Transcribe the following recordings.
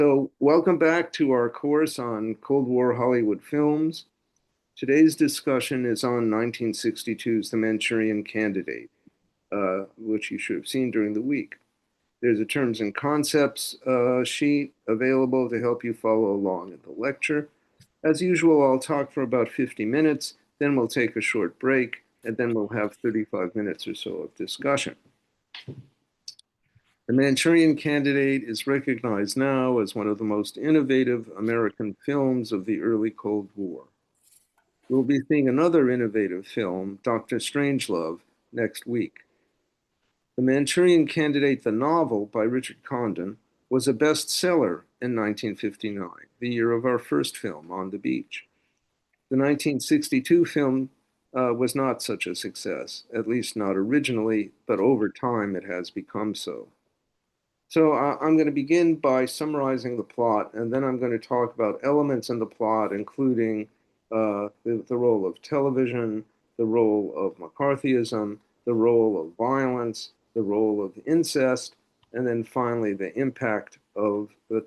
So, welcome back to our course on Cold War Hollywood films. Today's discussion is on 1962's The Manchurian Candidate, which you should have seen during the week. There's a terms and concepts sheet available to help you follow along in the lecture. As usual, I'll talk for about 50 minutes, then we'll take a short break, and then we'll have 35 minutes or so of discussion. The Manchurian Candidate is recognized now as one of the most innovative American films of the early Cold War. We'll be seeing another innovative film, Dr. Strangelove, next week. The Manchurian Candidate, the novel by Richard Condon, was a bestseller in 1959, the year of our first film, On the Beach. The 1962 film was not such a success, at least not originally, but over time it has become so. So I'm going to begin by summarizing the plot, and then I'm going to talk about elements in the plot, including the role of television, the role of McCarthyism, the role of violence, the role of incest, and then finally the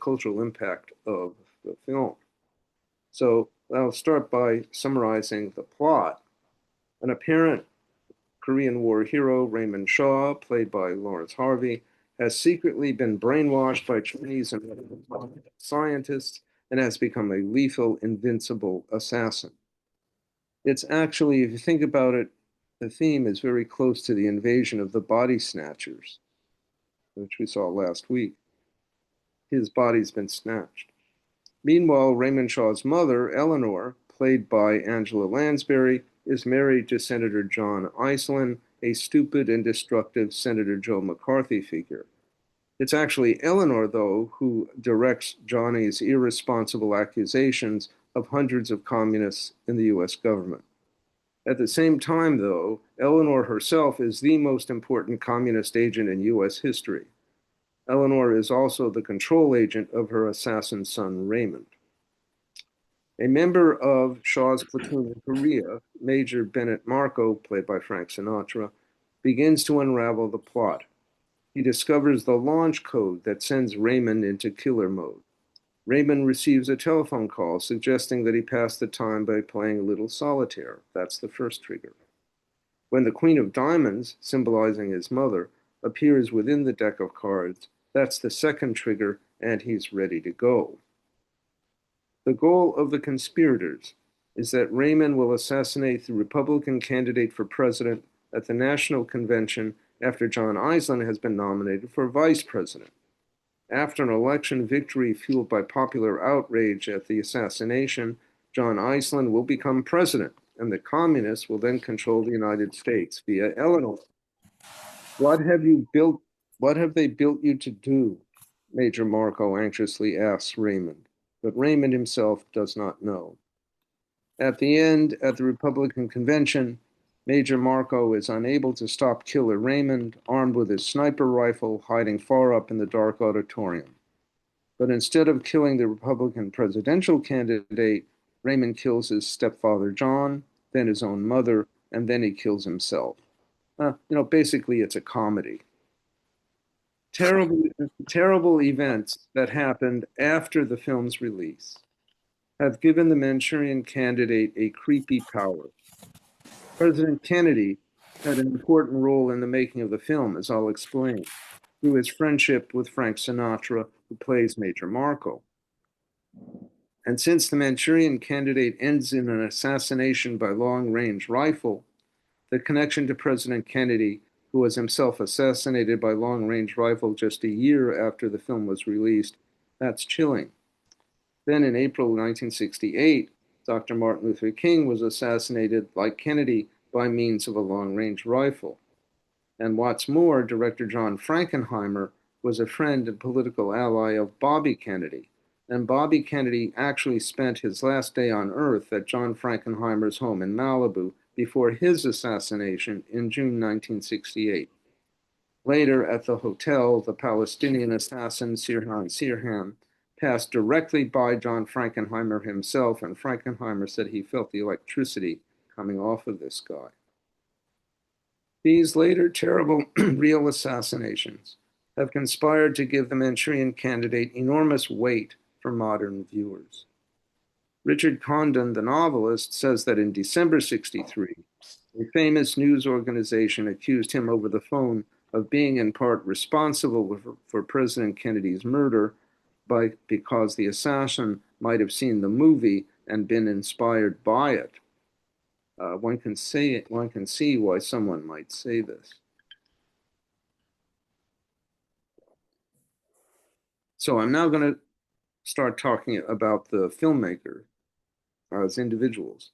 cultural impact of the film. So I'll start by summarizing the plot. An apparent Korean War hero, Raymond Shaw, played by Lawrence Harvey, has secretly been brainwashed by Chinese and scientists and has become a lethal, invincible assassin. It's actually, if you think about it, the theme is very close to the invasion of the Body Snatchers, which we saw last week. His body's been snatched. Meanwhile, Raymond Shaw's mother, Eleanor, played by Angela Lansbury, is married to Senator John Iceland, a stupid and destructive Senator Joe McCarthy figure. It's actually Eleanor, though, who directs Johnny's irresponsible accusations of hundreds of communists in the US government. At the same time, though, Eleanor herself is the most important communist agent in US history. Eleanor is also the control agent of her assassin son, Raymond. A member of Shaw's platoon in Korea, Major Bennett Marco, played by Frank Sinatra, begins to unravel the plot. He discovers the launch code that sends Raymond into killer mode. Raymond receives a telephone call suggesting that he pass the time by playing a little solitaire. That's the first trigger. When the Queen of Diamonds, symbolizing his mother, appears within the deck of cards, that's the second trigger, and he's ready to go. The goal of the conspirators is that Raymond will assassinate the Republican candidate for president at the National Convention after John Iceland has been nominated for vice president. After an election victory fueled by popular outrage at the assassination, John Iceland will become president, and the communists will then control the United States via Eleanor. What have they built you to do? Major Marco anxiously asks Raymond, but Raymond himself does not know. At the end, at the Republican convention, Major Marco is unable to stop Killer Raymond, armed with his sniper rifle, hiding far up in the dark auditorium. But instead of killing the Republican presidential candidate, Raymond kills his stepfather John, then his own mother, and then he kills himself. Basically, it's a comedy. Terrible events that happened after the film's release have given the Manchurian Candidate a creepy power. President Kennedy had an important role in the making of the film, as I'll explain, through his friendship with Frank Sinatra, who plays Major Marco. And since the Manchurian Candidate ends in an assassination by long-range rifle, the connection to President Kennedy, who was himself assassinated by long-range rifle just a year after the film was released, that's chilling. Then in April 1968, Dr. Martin Luther King was assassinated, like Kennedy, by means of a long-range rifle. And what's more, director John Frankenheimer was a friend and political ally of Bobby Kennedy. And Bobby Kennedy actually spent his last day on Earth at John Frankenheimer's home in Malibu before his assassination in June 1968. Later, at the hotel, the Palestinian assassin Sirhan Sirhan passed directly by John Frankenheimer himself, and Frankenheimer said he felt the electricity coming off of this guy. These later terrible real assassinations have conspired to give the Manchurian Candidate enormous weight for modern viewers. Richard Condon, the novelist, says that in December 1963, a famous news organization accused him over the phone of being in part responsible for President Kennedy's murder because the assassin might have seen the movie and been inspired by it. One can see why someone might say this. So I'm now going to start talking about the filmmaker as individuals.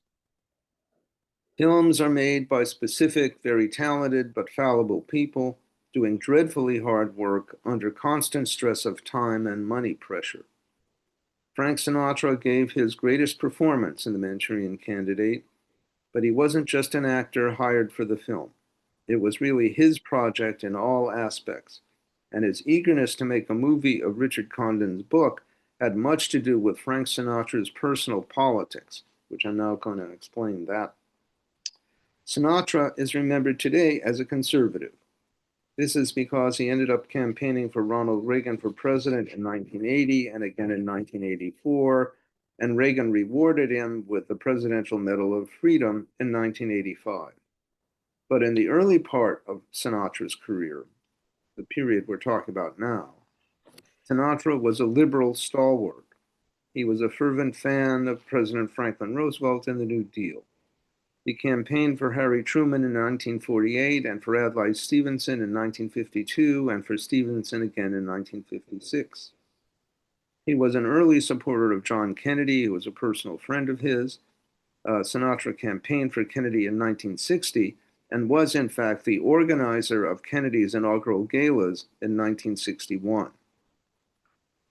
Films are made by specific, very talented, but fallible people doing dreadfully hard work under constant stress of time and money pressure. Frank Sinatra gave his greatest performance in The Manchurian Candidate, but he wasn't just an actor hired for the film. It was really his project in all aspects, and his eagerness to make a movie of Richard Condon's book had much to do with Frank Sinatra's personal politics, which I'm now going to explain that. Sinatra is remembered today as a conservative. This is because he ended up campaigning for Ronald Reagan for president in 1980 and again in 1984, and Reagan rewarded him with the Presidential Medal of Freedom in 1985. But in the early part of Sinatra's career, the period we're talking about now, Sinatra was a liberal stalwart. He was a fervent fan of President Franklin Roosevelt and the New Deal. He campaigned for Harry Truman in 1948 and for Adlai Stevenson in 1952 and for Stevenson again in 1956. He was an early supporter of John Kennedy, who was a personal friend of his. Sinatra campaigned for Kennedy in 1960 and was, in fact, the organizer of Kennedy's inaugural galas in 1961.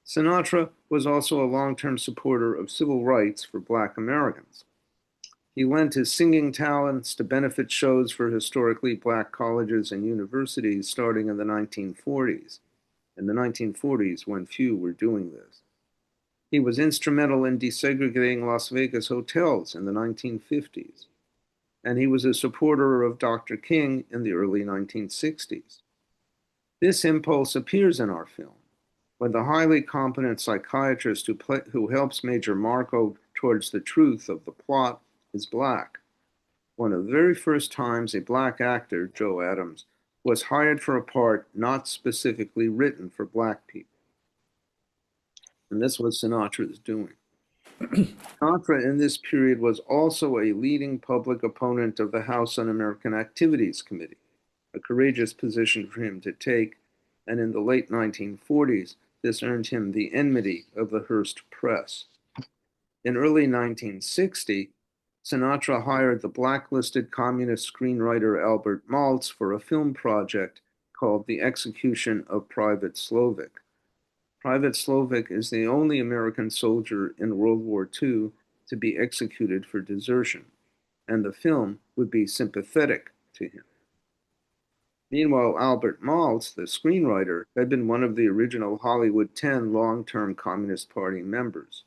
Sinatra was also a long-term supporter of civil rights for Black Americans. He lent his singing talents to benefit shows for historically Black colleges and universities starting in the 1940s, in the 1940s when few were doing this. He was instrumental in desegregating Las Vegas hotels in the 1950s, and he was a supporter of Dr. King in the early 1960s. This impulse appears in our film when the highly competent psychiatrist who helps Major Marco towards the truth of the plot is Black. One of the very first times a Black actor, Joe Adams, was hired for a part not specifically written for Black people. And this was Sinatra's doing. Sinatra in this period was also a leading public opponent of the House Un-American Activities Committee, a courageous position for him to take, and in the late 1940s, this earned him the enmity of the Hearst press. In early 1960, Sinatra hired the blacklisted communist screenwriter Albert Maltz for a film project called The Execution of Private Slovik. Private Slovik is the only American soldier in World War II to be executed for desertion, and the film would be sympathetic to him. Meanwhile, Albert Maltz, the screenwriter, had been one of the original Hollywood 10 long-term Communist Party members.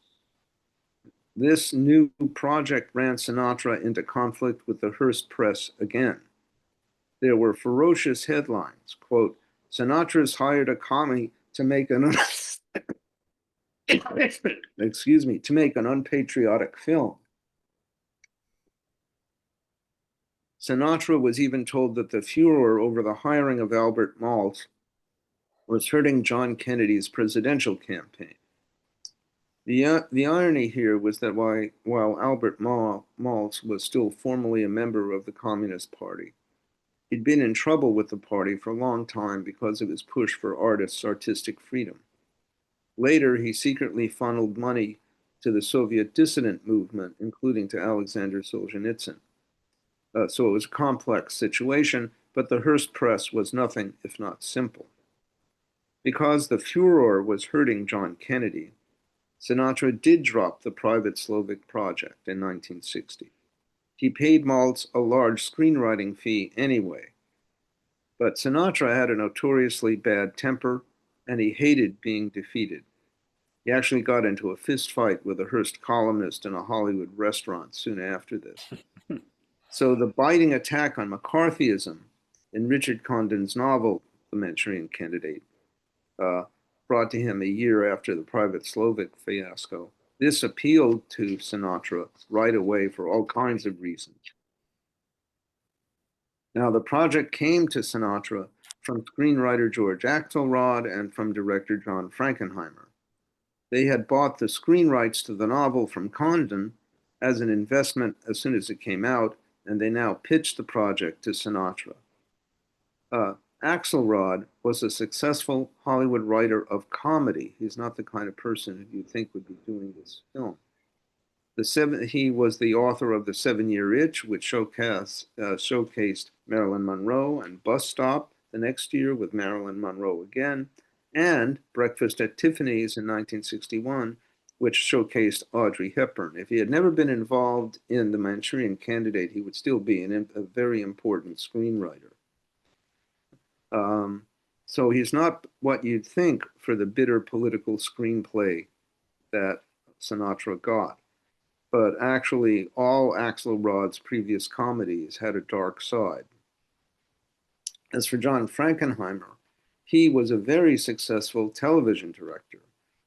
This new project ran Sinatra into conflict with the Hearst press again. There were ferocious headlines, quote, Sinatra's hired a commie to make an to make an unpatriotic film. Sinatra was even told that the furor over the hiring of Albert Maltz was hurting John Kennedy's presidential campaign. The irony here was that while Albert Maltz was still formally a member of the Communist Party, he'd been in trouble with the party for a long time because of his push for artists' artistic freedom. Later, he secretly funneled money to the Soviet dissident movement, including to Alexander Solzhenitsyn. So it was a complex situation, but the Hearst press was nothing if not simple. Because the furor was hurting John Kennedy, Sinatra did drop the Private Slovik project in 1960. He paid Maltz a large screenwriting fee anyway. But Sinatra had a notoriously bad temper, and he hated being defeated. He actually got into a fist fight with a Hearst columnist in a Hollywood restaurant soon after this. So the biting attack on McCarthyism in Richard Condon's novel, The Manchurian Candidate, brought to him a year after the Private Slovak fiasco. This appealed to Sinatra right away for all kinds of reasons. Now, the project came to Sinatra from screenwriter George Axelrod and from director John Frankenheimer. They had bought the screen rights to the novel from Condon as an investment as soon as it came out, and they now pitched the project to Sinatra. Axelrod was a successful Hollywood writer of comedy. He's not the kind of person who you think would be doing this film. He was the author of The 7-Year Itch, which showcased Marilyn Monroe, and Bus Stop the next year with Marilyn Monroe again, and Breakfast at Tiffany's in 1961, which showcased Audrey Hepburn. If he had never been involved in The Manchurian Candidate, he would still be a very important screenwriter. So he's not what you'd think for the bitter political screenplay that Sinatra got. But actually, all Axelrod's previous comedies had a dark side. As for John Frankenheimer, he was a very successful television director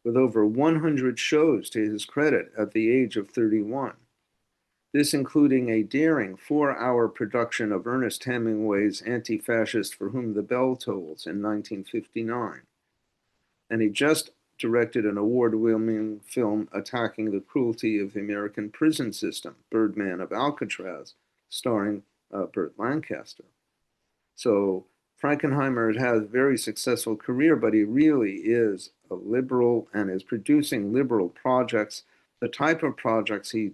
with over 100 shows to his credit at the age of 31. This including a daring 4-hour production of Ernest Hemingway's Anti-Fascist For Whom the Bell Tolls in 1959. And he just directed an award-winning film attacking the cruelty of the American prison system, Birdman of Alcatraz, starring Burt Lancaster. So Frankenheimer has a very successful career, but he really is a liberal and is producing liberal projects. The type of projects he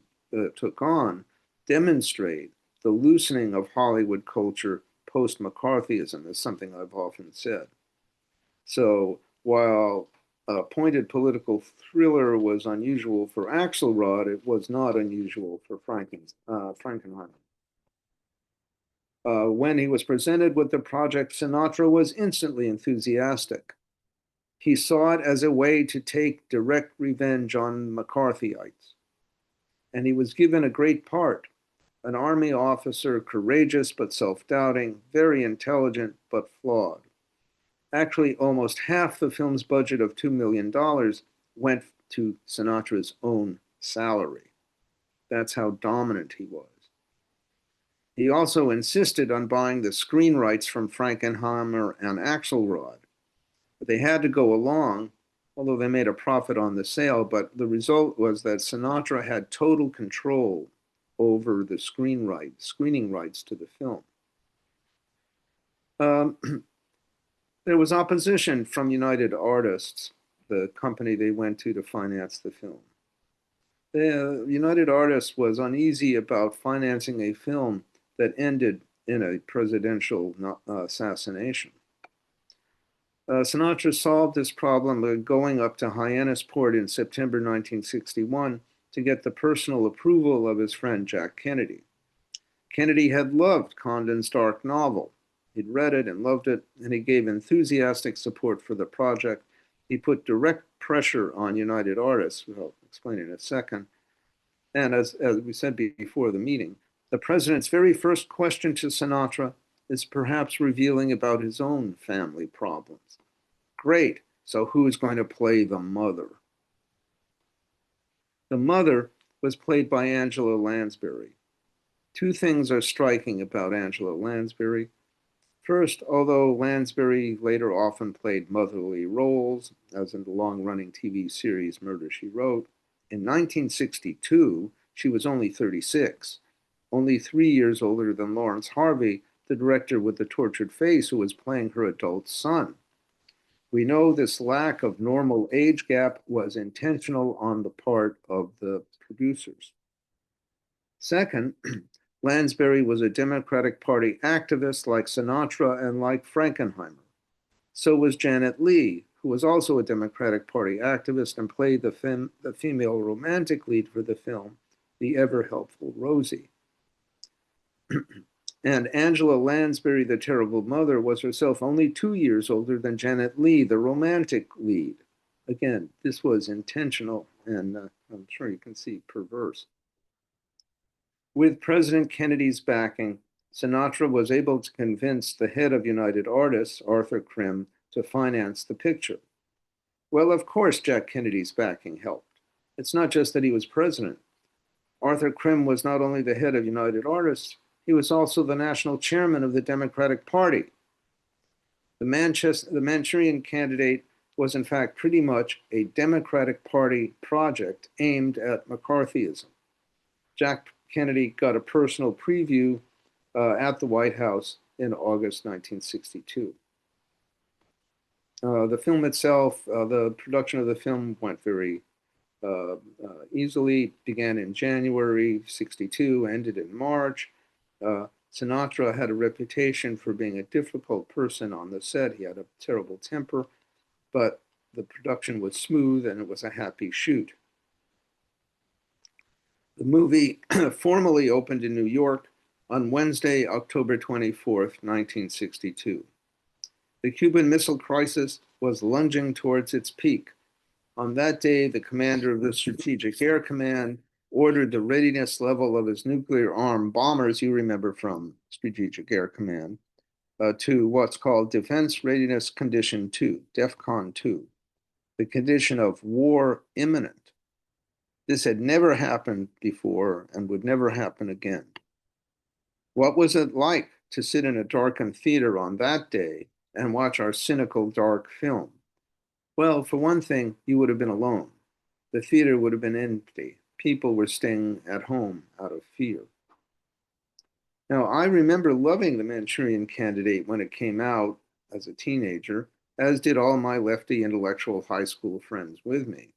took on demonstrate the loosening of Hollywood culture post-McCarthyism, is something I've often said. So while a pointed political thriller was unusual for Axelrod, it was not unusual for Frankenheimer. When he was presented with the project, Sinatra was instantly enthusiastic. He saw it as a way to take direct revenge on McCarthyites. And he was given a great part, an army officer, courageous but self-doubting, very intelligent but flawed. Actually, almost half the film's budget of $2 million went to Sinatra's own salary. That's how dominant he was. He also insisted on buying the screen rights from Frankenheimer and Axelrod. But they had to go along, although they made a profit on the sale, but the result was that Sinatra had total control over the screening rights to the film. There was opposition from United Artists, the company they went to finance the film. The United Artists was uneasy about financing a film that ended in a presidential assassination. Sinatra solved this problem by going up to Hyannisport in September 1961 to get the personal approval of his friend Jack Kennedy. Kennedy had loved Condon's dark novel. He'd read it and loved it, and he gave enthusiastic support for the project. He put direct pressure on United Artists, which I'll explain in a second. And as we said before the meeting, the president's very first question to Sinatra is perhaps revealing about his own family problems. Great, so who's going to play the mother? The mother was played by Angela Lansbury. Two things are striking about Angela Lansbury. First, although Lansbury later often played motherly roles, as in the long-running TV series Murder, She Wrote, in 1962, she was only 36, only 3 years older than Lawrence Harvey, the director with the tortured face who was playing her adult son. We know this lack of normal age gap was intentional on the part of the producers. Second, Lansbury was a Democratic Party activist like Sinatra and like Frankenheimer. So was Janet Leigh, who was also a Democratic Party activist and played the female romantic lead for the film, the ever-helpful Rosie. And Angela Lansbury, the terrible mother, was herself only 2 years older than Janet Leigh, the romantic lead. Again, this was intentional and I'm sure you can see perverse. With President Kennedy's backing, Sinatra was able to convince the head of United Artists, Arthur Krim, to finance the picture. Well, of course, Jack Kennedy's backing helped. It's not just that he was president. Arthur Krim was not only the head of United Artists, he was also the national chairman of the Democratic Party. The Manchurian Candidate was, in fact, pretty much a Democratic Party project aimed at McCarthyism. Jack Kennedy got a personal preview at the White House in August 1962. The film itself, the production of the film went very easily. Began in January 62, ended in March. Sinatra had a reputation for being a difficult person on the set. He had a terrible temper, but the production was smooth and it was a happy shoot. The movie formally opened in New York on Wednesday, October 24th, 1962. The Cuban Missile Crisis was lunging towards its peak. On that day, the commander of the Strategic Air Command ordered the readiness level of his nuclear-armed bombers, you remember from Strategic Air Command, to what's called Defense Readiness Condition 2, DEFCON 2, the condition of war imminent. This had never happened before and would never happen again. What was it like to sit in a darkened theater on that day and watch our cynical, dark film? Well, for one thing, you would have been alone. The theater would have been empty. People were staying at home out of fear. Now, I remember loving The Manchurian Candidate when it came out as a teenager, as did all my lefty intellectual high school friends with me.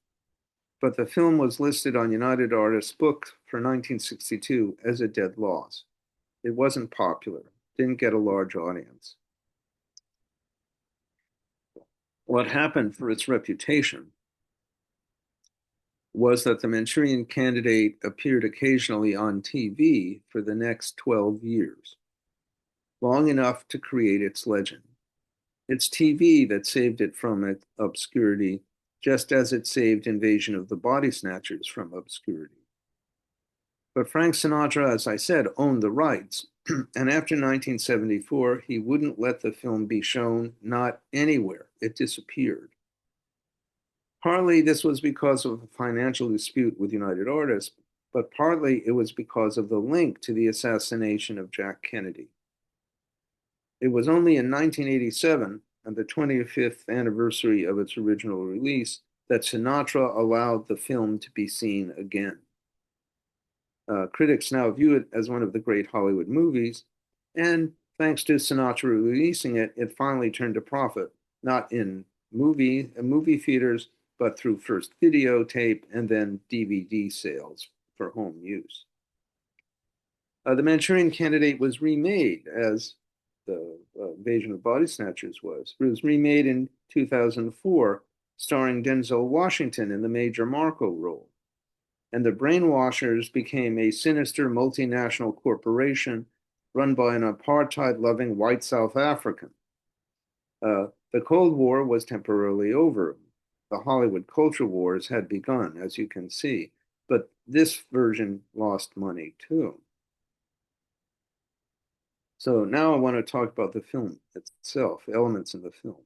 But the film was listed on United Artists' book for 1962 as a dead loss. It wasn't popular, didn't get a large audience. What happened for its reputation was that The Manchurian Candidate appeared occasionally on TV for the next 12 years, long enough to create its legend. It's TV that saved it from obscurity, just as it saved Invasion of the Body Snatchers from obscurity. But Frank Sinatra, as I said, owned the rights. And after 1974, he wouldn't let the film be shown, not anywhere. It disappeared. Partly this was because of a financial dispute with United Artists, but partly it was because of the link to the assassination of Jack Kennedy. It was only in 1987, on the 25th anniversary of its original release, that Sinatra allowed the film to be seen again. Critics now view it as one of the great Hollywood movies, and thanks to Sinatra releasing it, it finally turned a profit, not in movie theaters, but through first videotape and then DVD sales for home use. The Manchurian Candidate was remade as the Invasion of Body Snatchers was. It was remade in 2004, starring Denzel Washington in the Major Marco role. And the Brainwashers became a sinister multinational corporation run by an apartheid-loving white South African. The Cold War was temporarily over. The Hollywood culture wars had begun, as you can see, but this version lost money too. So now I want to talk about the film itself, elements in the film.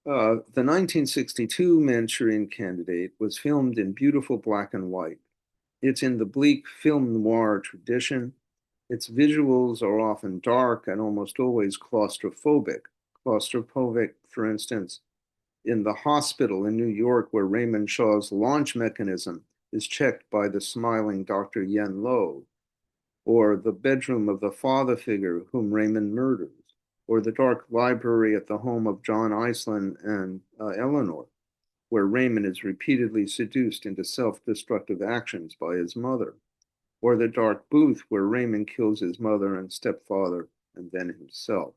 The 1962 Manchurian Candidate was filmed in beautiful black and white. It's in the bleak film noir tradition. Its visuals are often dark and almost always claustrophobic. Claustrophobic, for instance, in the hospital in New York where Raymond Shaw's launch mechanism is checked by the smiling Dr. Yen Lo, or the bedroom of the father figure whom Raymond murders, or the dark library at the home of John Iceland and Eleanor, where Raymond is repeatedly seduced into self-destructive actions by his mother, or the dark booth where Raymond kills his mother and stepfather and then himself,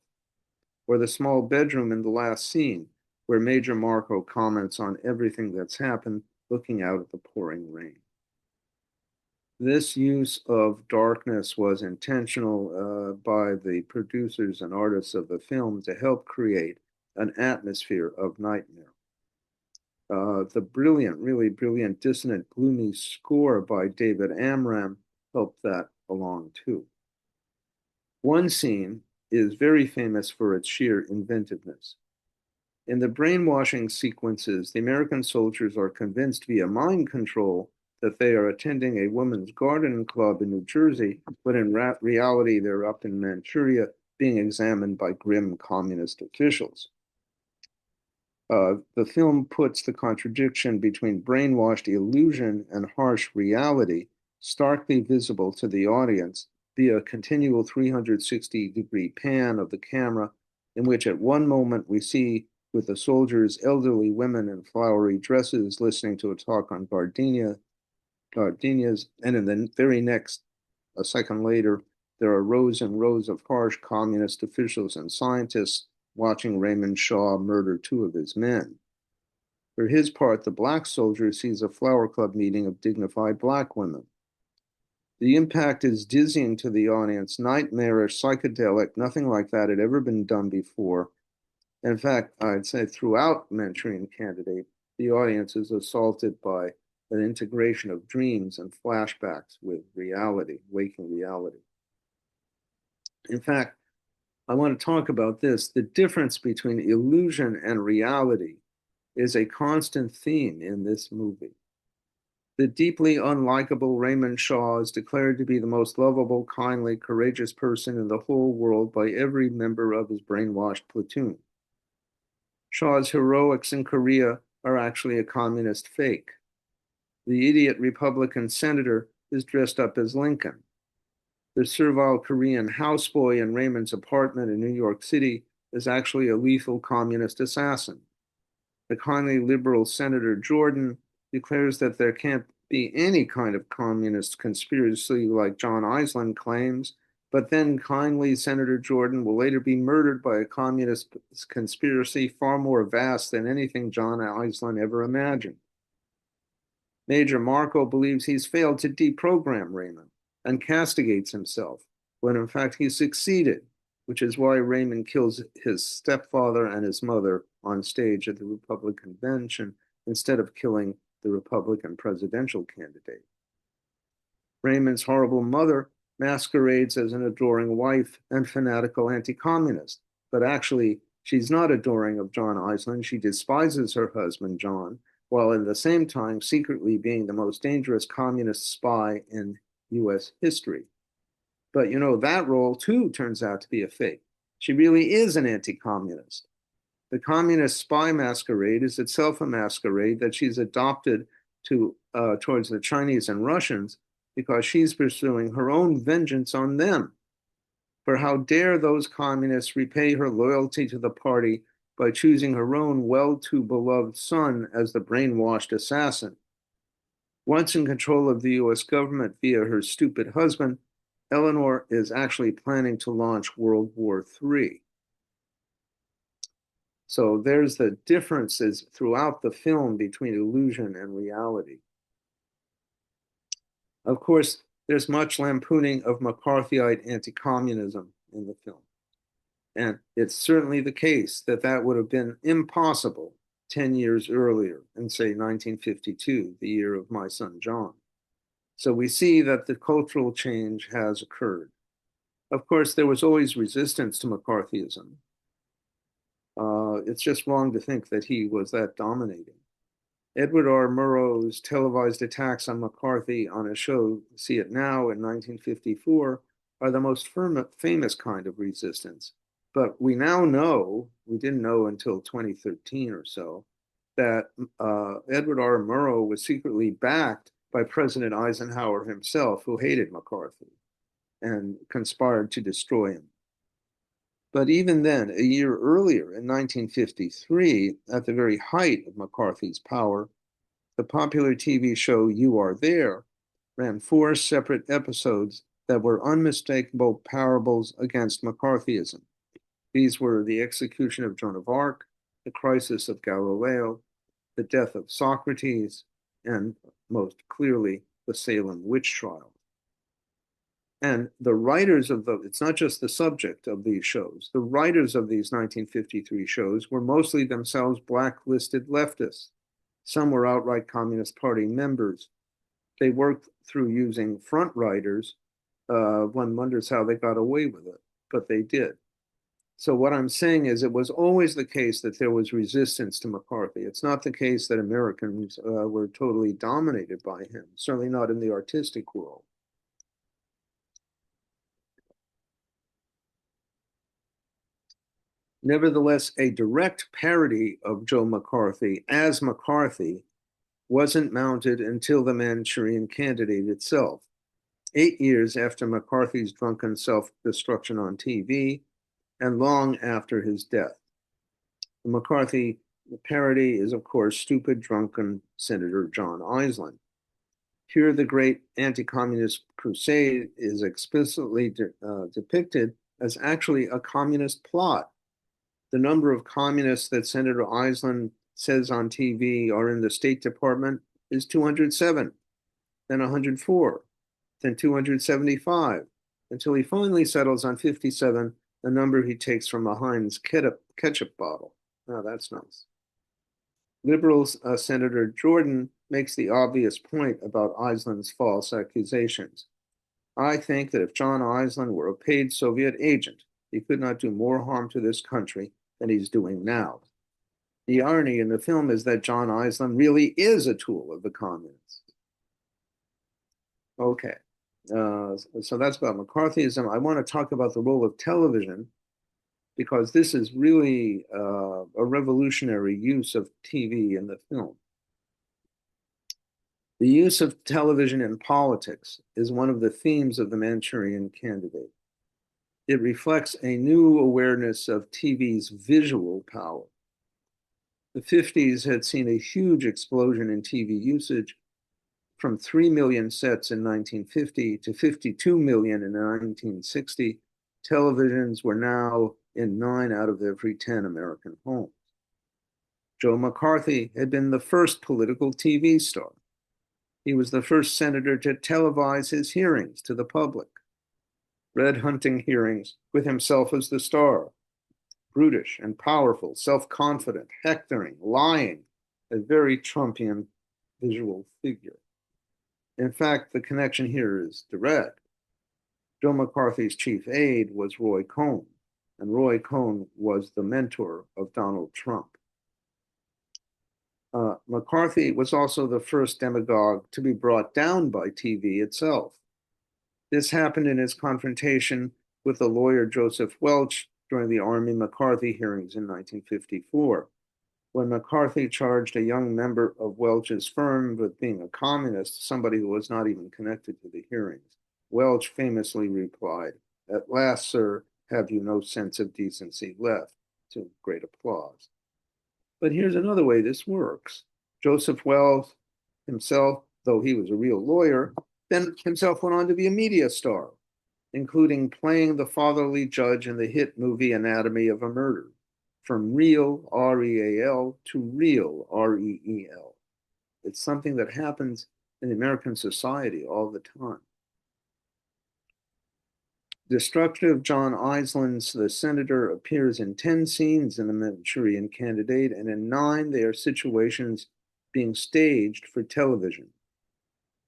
or the small bedroom in the last scene where Major Marco comments on everything that's happened, looking out at the pouring rain. This use of darkness was intentional by the producers and artists of the film to help create an atmosphere of nightmare. The brilliant, really brilliant, dissonant, gloomy score by David Amram helped that along too. One scene is very famous for its sheer inventiveness. In the brainwashing sequences, the American soldiers are convinced via mind control that they are attending a women's garden club in New Jersey, but in reality, they're up in Manchuria being examined by grim communist officials. The film puts the contradiction between brainwashed illusion and harsh reality starkly visible to the audience via a continual 360-degree pan of the camera, in which at one moment we see with the soldiers elderly women in flowery dresses listening to a talk on gardenias, and in the very next, a second later, there are rows and rows of harsh communist officials and scientists watching Raymond Shaw murder two of his men. For his part, the black soldier sees a flower club meeting of dignified black women. The impact is dizzying to the audience, nightmarish, psychedelic, nothing like that had ever been done before. In fact, I'd say throughout Manchurian Candidate, the audience is assaulted by an integration of dreams and flashbacks with reality, waking reality. In fact, I want to talk about this. The difference between illusion and reality is a constant theme in this movie. The deeply unlikable Raymond Shaw is declared to be the most lovable, kindly, courageous person in the whole world by every member of his brainwashed platoon. Shaw's heroics in Korea are actually a communist fake. The idiot Republican senator is dressed up as Lincoln. The servile Korean houseboy in Raymond's apartment in New York City is actually a lethal communist assassin. The kindly liberal Senator Jordan declares that there can't be any kind of communist conspiracy like John Eisland claims, but then kindly Senator Jordan will later be murdered by a communist conspiracy far more vast than anything John Eisland ever imagined. Major Marco believes he's failed to deprogram Raymond and castigates himself, when in fact he succeeded, which is why Raymond kills his stepfather and his mother on stage at the Republican convention instead of killing the Republican presidential candidate. Raymond's horrible mother masquerades as an adoring wife and fanatical anti-communist, but actually she's not adoring of John Eisland. She despises her husband, John, while at the same time secretly being the most dangerous communist spy in U.S. history. But you know, that role too turns out to be a fake. She really is an anti-communist. The communist spy masquerade is itself a masquerade that she's adopted towards the Chinese and Russians because she's pursuing her own vengeance on them. For how dare those communists repay her loyalty to the party by choosing her own well-to-beloved son as the brainwashed assassin? Once in control of the US government via her stupid husband, Eleanor is actually planning to launch World War III. So there's the differences throughout the film between illusion and reality. Of course, there's much lampooning of McCarthyite anti-communism in the film. And it's certainly the case that that would have been impossible 10 years earlier in, say, 1952, the year of my son John. So we see that the cultural change has occurred. Of course, there was always resistance to McCarthyism. It's just wrong to think that he was that dominating. Edward R. Murrow's televised attacks on McCarthy on a show, See It Now, in 1954, are the most famous kind of resistance. But we now know, we didn't know until 2013 or so, that Edward R. Murrow was secretly backed by President Eisenhower himself, who hated McCarthy and conspired to destroy him. But even then, a year earlier, in 1953, at the very height of McCarthy's power, the popular TV show You Are There ran 4 separate episodes that were unmistakable parables against McCarthyism. These were the execution of Joan of Arc, the crisis of Galileo, the death of Socrates, and most clearly, the Salem witch trial. And the writers of it's not just the subject of these shows, the writers of these 1953 shows were mostly themselves blacklisted leftists. Some were outright Communist Party members. They worked through using front writers. One wonders how they got away with it, but they did. So what I'm saying is it was always the case that there was resistance to McCarthy. It's not the case that Americans were totally dominated by him, certainly not in the artistic world. Nevertheless, a direct parody of Joe McCarthy as McCarthy wasn't mounted until the Manchurian Candidate itself, 8 years after McCarthy's drunken self-destruction on TV and long after his death. The McCarthy parody is, of course, stupid, drunken Senator John Eisland. Here, the great anti-communist crusade is explicitly depicted as actually a communist plot. The number of communists that Senator Eisland says on TV are in the State Department is 207, then 104, then 275, until he finally settles on 57, the number he takes from a Heinz ketchup bottle. Oh, that's nice. Liberals Senator Jordan makes the obvious point about Eisland's false accusations. I think that if John Eisland were a paid Soviet agent, he could not do more harm to this country than he's doing now. The irony in the film is that John Eisland really is a tool of the communists. Okay, so that's about McCarthyism. I want to talk about the role of television, because this is really a revolutionary use of TV in the film. The use of television in politics is one of the themes of the Manchurian Candidate. It reflects a new awareness of TV's visual power. The 50s had seen a huge explosion in TV usage, from 3 million sets in 1950 to 52 million in 1960. Televisions were now in 9 out of every 10 American homes. Joe McCarthy had been the first political TV star. He was the first senator to televise his hearings to the public. Red hunting hearings with himself as the star. Brutish and powerful, self-confident, hectoring, lying, a very Trumpian visual figure. In fact, the connection here is direct. Joe McCarthy's chief aide was Roy Cohn, and Roy Cohn was the mentor of Donald Trump. McCarthy was also the first demagogue to be brought down by TV itself. This happened in his confrontation with the lawyer Joseph Welch during the Army McCarthy hearings in 1954, when McCarthy charged a young member of Welch's firm with being a communist, somebody who was not even connected to the hearings. Welch famously replied, "At last, sir, have you no sense of decency left?" to great applause. But here's another way this works. Joseph Welch himself, though he was a real lawyer, then himself went on to be a media star, including playing the fatherly judge in the hit movie Anatomy of a Murder, from real, R-E-A-L, to real, R-E-E-L. It's something that happens in American society all the time. Destructive John Eisland's The Senator appears in 10 scenes in The Manchurian Candidate, and in 9 they are situations being staged for television.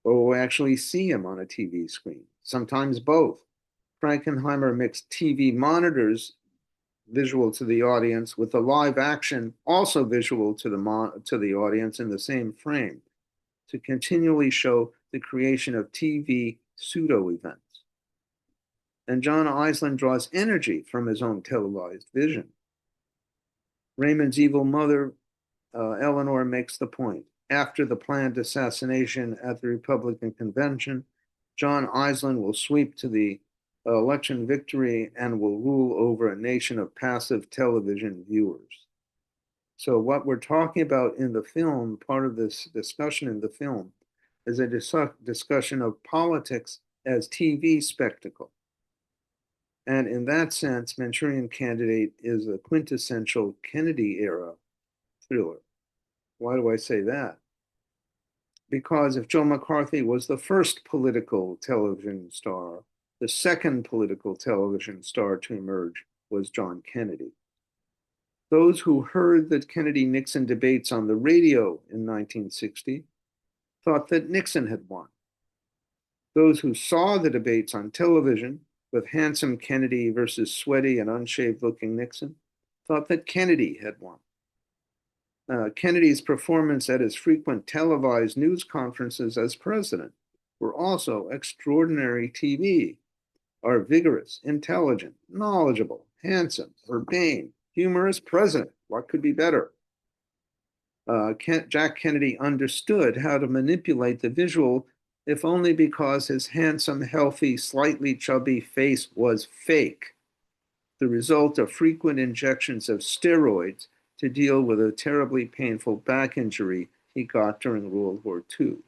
Or we'll actually see him on a TV screen, sometimes both. Frankenheimer mixed TV monitors visual to the audience with the live action also visual to the audience in the same frame, to continually show the creation of TV pseudo-events. And John Eisland draws energy from his own televised vision. Raymond's evil mother, Eleanor, makes the point. After the planned assassination at the Republican convention, John Eisland will sweep to the election victory and will rule over a nation of passive television viewers. So what we're talking about in the film, part of this discussion in the film, is a discussion of politics as TV spectacle. And in that sense, Manchurian Candidate is a quintessential Kennedy-era thriller. Why do I say that? Because if Joe McCarthy was the first political television star, the second political television star to emerge was John Kennedy. Those who heard the Kennedy-Nixon debates on the radio in 1960 thought that Nixon had won. Those who saw the debates on television with handsome Kennedy versus sweaty and unshaved looking Nixon, thought that Kennedy had won. Kennedy's performance at his frequent televised news conferences as president were also extraordinary TV, are vigorous, intelligent, knowledgeable, handsome, urbane, humorous president. What could be better? Jack Kennedy understood how to manipulate the visual, if only because his handsome, healthy, slightly chubby face was fake, the result of frequent injections of steroids to deal with a terribly painful back injury he got during World War II.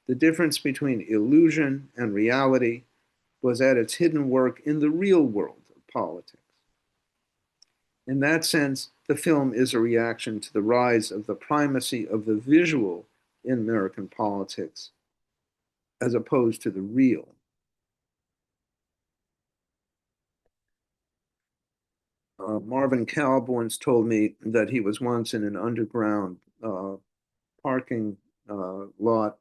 The difference between illusion and reality was at its hidden work in the real world of politics. In that sense, the film is a reaction to the rise of the primacy of the visual in American politics, as opposed to the real. Marvin Kalb once told me that he was once in an underground parking lot,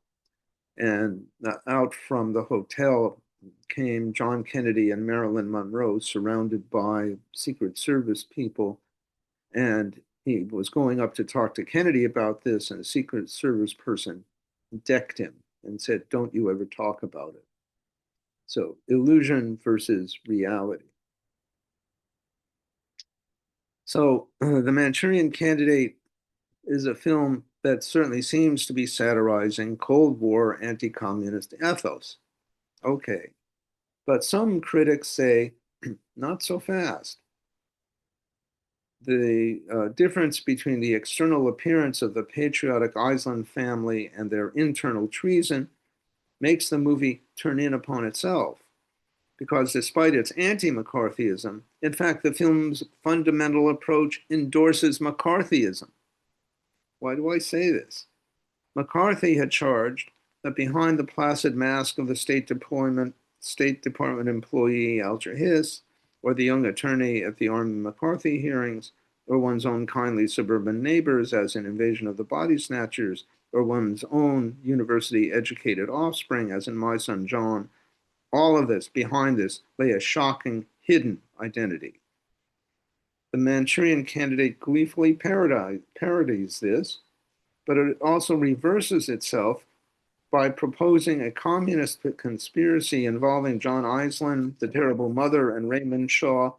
and out from the hotel came John Kennedy and Marilyn Monroe, surrounded by Secret Service people. And he was going up to talk to Kennedy about this, and a Secret Service person decked him and said, "Don't you ever talk about it." So, illusion versus reality. So, The Manchurian Candidate is a film that certainly seems to be satirizing Cold War anti-communist ethos. Okay. But some critics say, not so fast. The difference between the external appearance of the patriotic Iceland family and their internal treason makes the movie turn in upon itself. Because despite its anti-McCarthyism, in fact, the film's fundamental approach endorses McCarthyism. Why do I say this? McCarthy had charged that behind the placid mask of the State Department employee Alger Hiss, or the young attorney at the Army McCarthy hearings, or one's own kindly suburban neighbors as in Invasion of the Body Snatchers, or one's own university-educated offspring as in My Son John, all of this, behind this, lay a shocking hidden identity. The Manchurian Candidate gleefully parodies this, but it also reverses itself by proposing a communist conspiracy involving John Iceland, the terrible mother, and Raymond Shaw,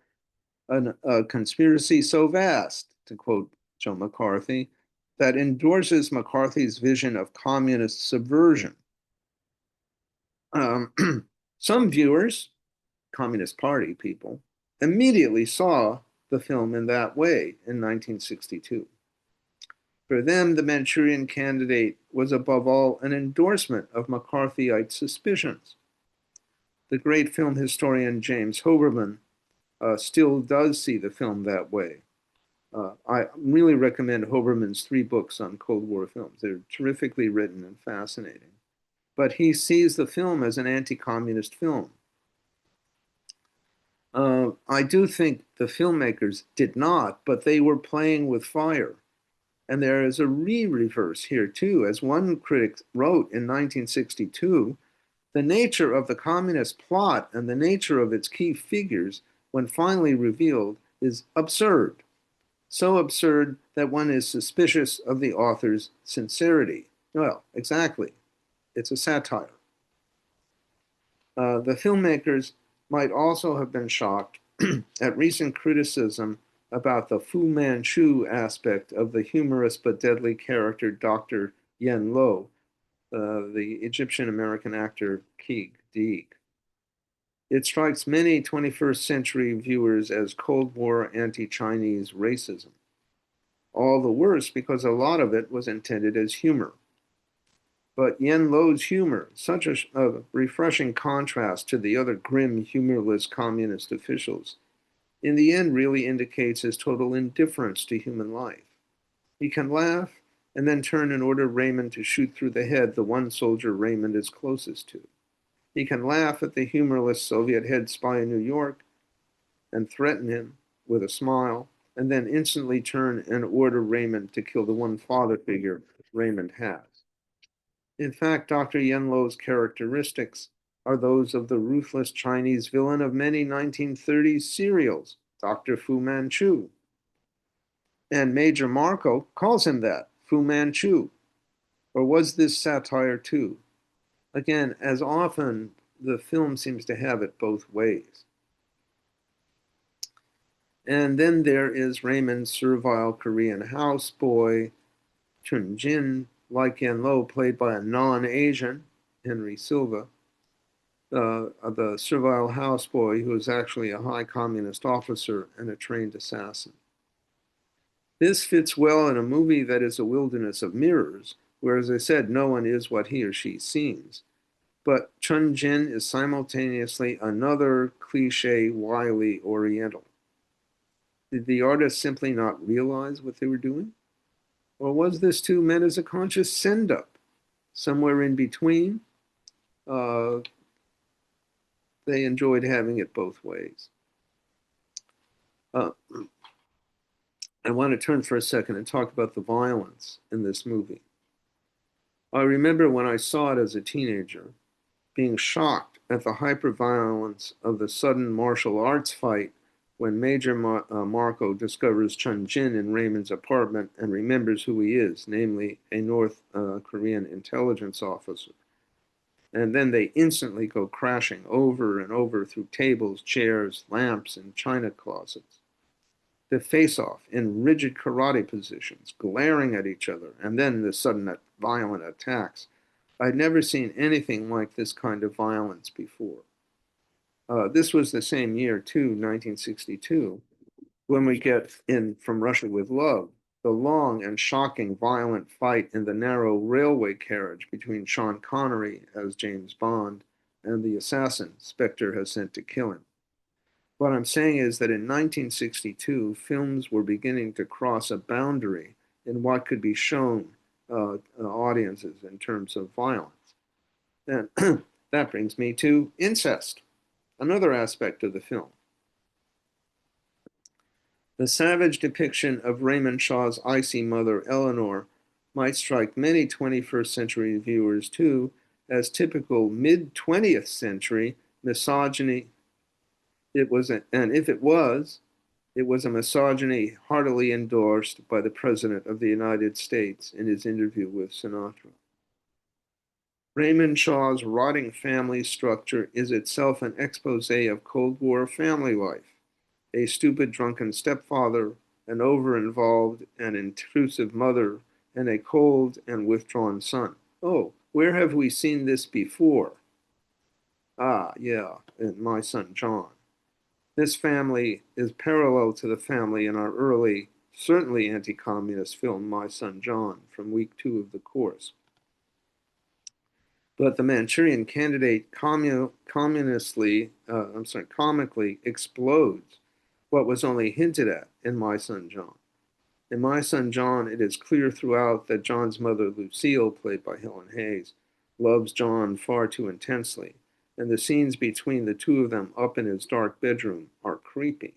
a conspiracy so vast, to quote Joe McCarthy, that endorses McCarthy's vision of communist subversion. Some viewers, Communist Party people, immediately saw the film in that way in 1962. For them, The Manchurian Candidate was above all an endorsement of McCarthyite suspicions. The great film historian James Hoberman still does see the film that way. I really recommend Hoberman's 3 books on Cold War films. They're terrifically written and fascinating. But he sees the film as an anti-communist film. I do think the filmmakers did not, but they were playing with fire. And there is a reverse here too. As one critic wrote in 1962, the nature of the communist plot and the nature of its key figures, when finally revealed, is absurd. So absurd that one is suspicious of the author's sincerity. Well, exactly. It's a satire. The filmmakers might also have been shocked at recent criticism about the Fu Manchu aspect of the humorous but deadly character Dr. Yen Lo, the Egyptian-American actor Keeg Deeg. It strikes many 21st century viewers as Cold War anti-Chinese racism. All the worse because a lot of it was intended as humor. But Yen Lo's humor, such a refreshing contrast to the other grim, humorless communist officials, in the end really indicates his total indifference to human life. He can laugh and then turn and order Raymond to shoot through the head the one soldier Raymond is closest to. He can laugh at the humorless Soviet head spy in New York and threaten him with a smile, and then instantly turn and order Raymond to kill the one father figure Raymond has. In fact, Dr. Yen Lo's characteristics are those of the ruthless Chinese villain of many 1930s serials, Dr. Fu Manchu. And Major Marco calls him that, Fu Manchu. Or was this satire too? Again, as often, the film seems to have it both ways. And then there is Raymond's servile Korean houseboy, Chun Jin, Lai Kian Lo, played by a non-Asian, Henry Silva, the servile houseboy who is actually a high communist officer and a trained assassin. This fits well in a movie that is a wilderness of mirrors, where, as I said, no one is what he or she seems. But Chun Jin is simultaneously another cliche, wily Oriental. Did the artists simply not realize what they were doing? Or was this too meant as a conscious send-up? Somewhere in between, they enjoyed having it both ways. I want to turn for a second and talk about the violence in this movie. I remember when I saw it as a teenager, being shocked at the hyper-violence of the sudden martial arts fight when Major Marco discovers Chun Jin in Raymond's apartment and remembers who he is, namely a North Korean intelligence officer. And then they instantly go crashing over and over through tables, chairs, lamps, and china closets. The face-off in rigid karate positions, glaring at each other, and then the sudden violent attacks. I'd never seen anything like this kind of violence before. This was the same year, too, 1962, when we get in From Russia with Love, the long and shocking violent fight in the narrow railway carriage between Sean Connery as James Bond and the assassin Spectre has sent to kill him. What I'm saying is that in 1962, films were beginning to cross a boundary in what could be shown audiences in terms of violence. And that brings me to incest, another aspect of the film. The savage depiction of Raymond Shaw's icy mother, Eleanor, might strike many 21st century viewers, too, as typical mid-20th century misogyny. And if it was a misogyny heartily endorsed by the President of the United States in his interview with Sinatra. Raymond Shaw's rotting family structure is itself an expose of Cold War family life. A stupid, drunken stepfather, an over-involved and intrusive mother, and a cold and withdrawn son. Oh, where have we seen this before? Ah, yeah, in My Son John. This family is parallel to the family in our early, certainly anti-communist film, My Son John, from week 2 of the course. But the Manchurian Candidate comically explodes what was only hinted at in My Son John. In My Son John, it is clear throughout that John's mother, Lucille, played by Helen Hayes, loves John far too intensely, and the scenes between the two of them up in his dark bedroom are creepy.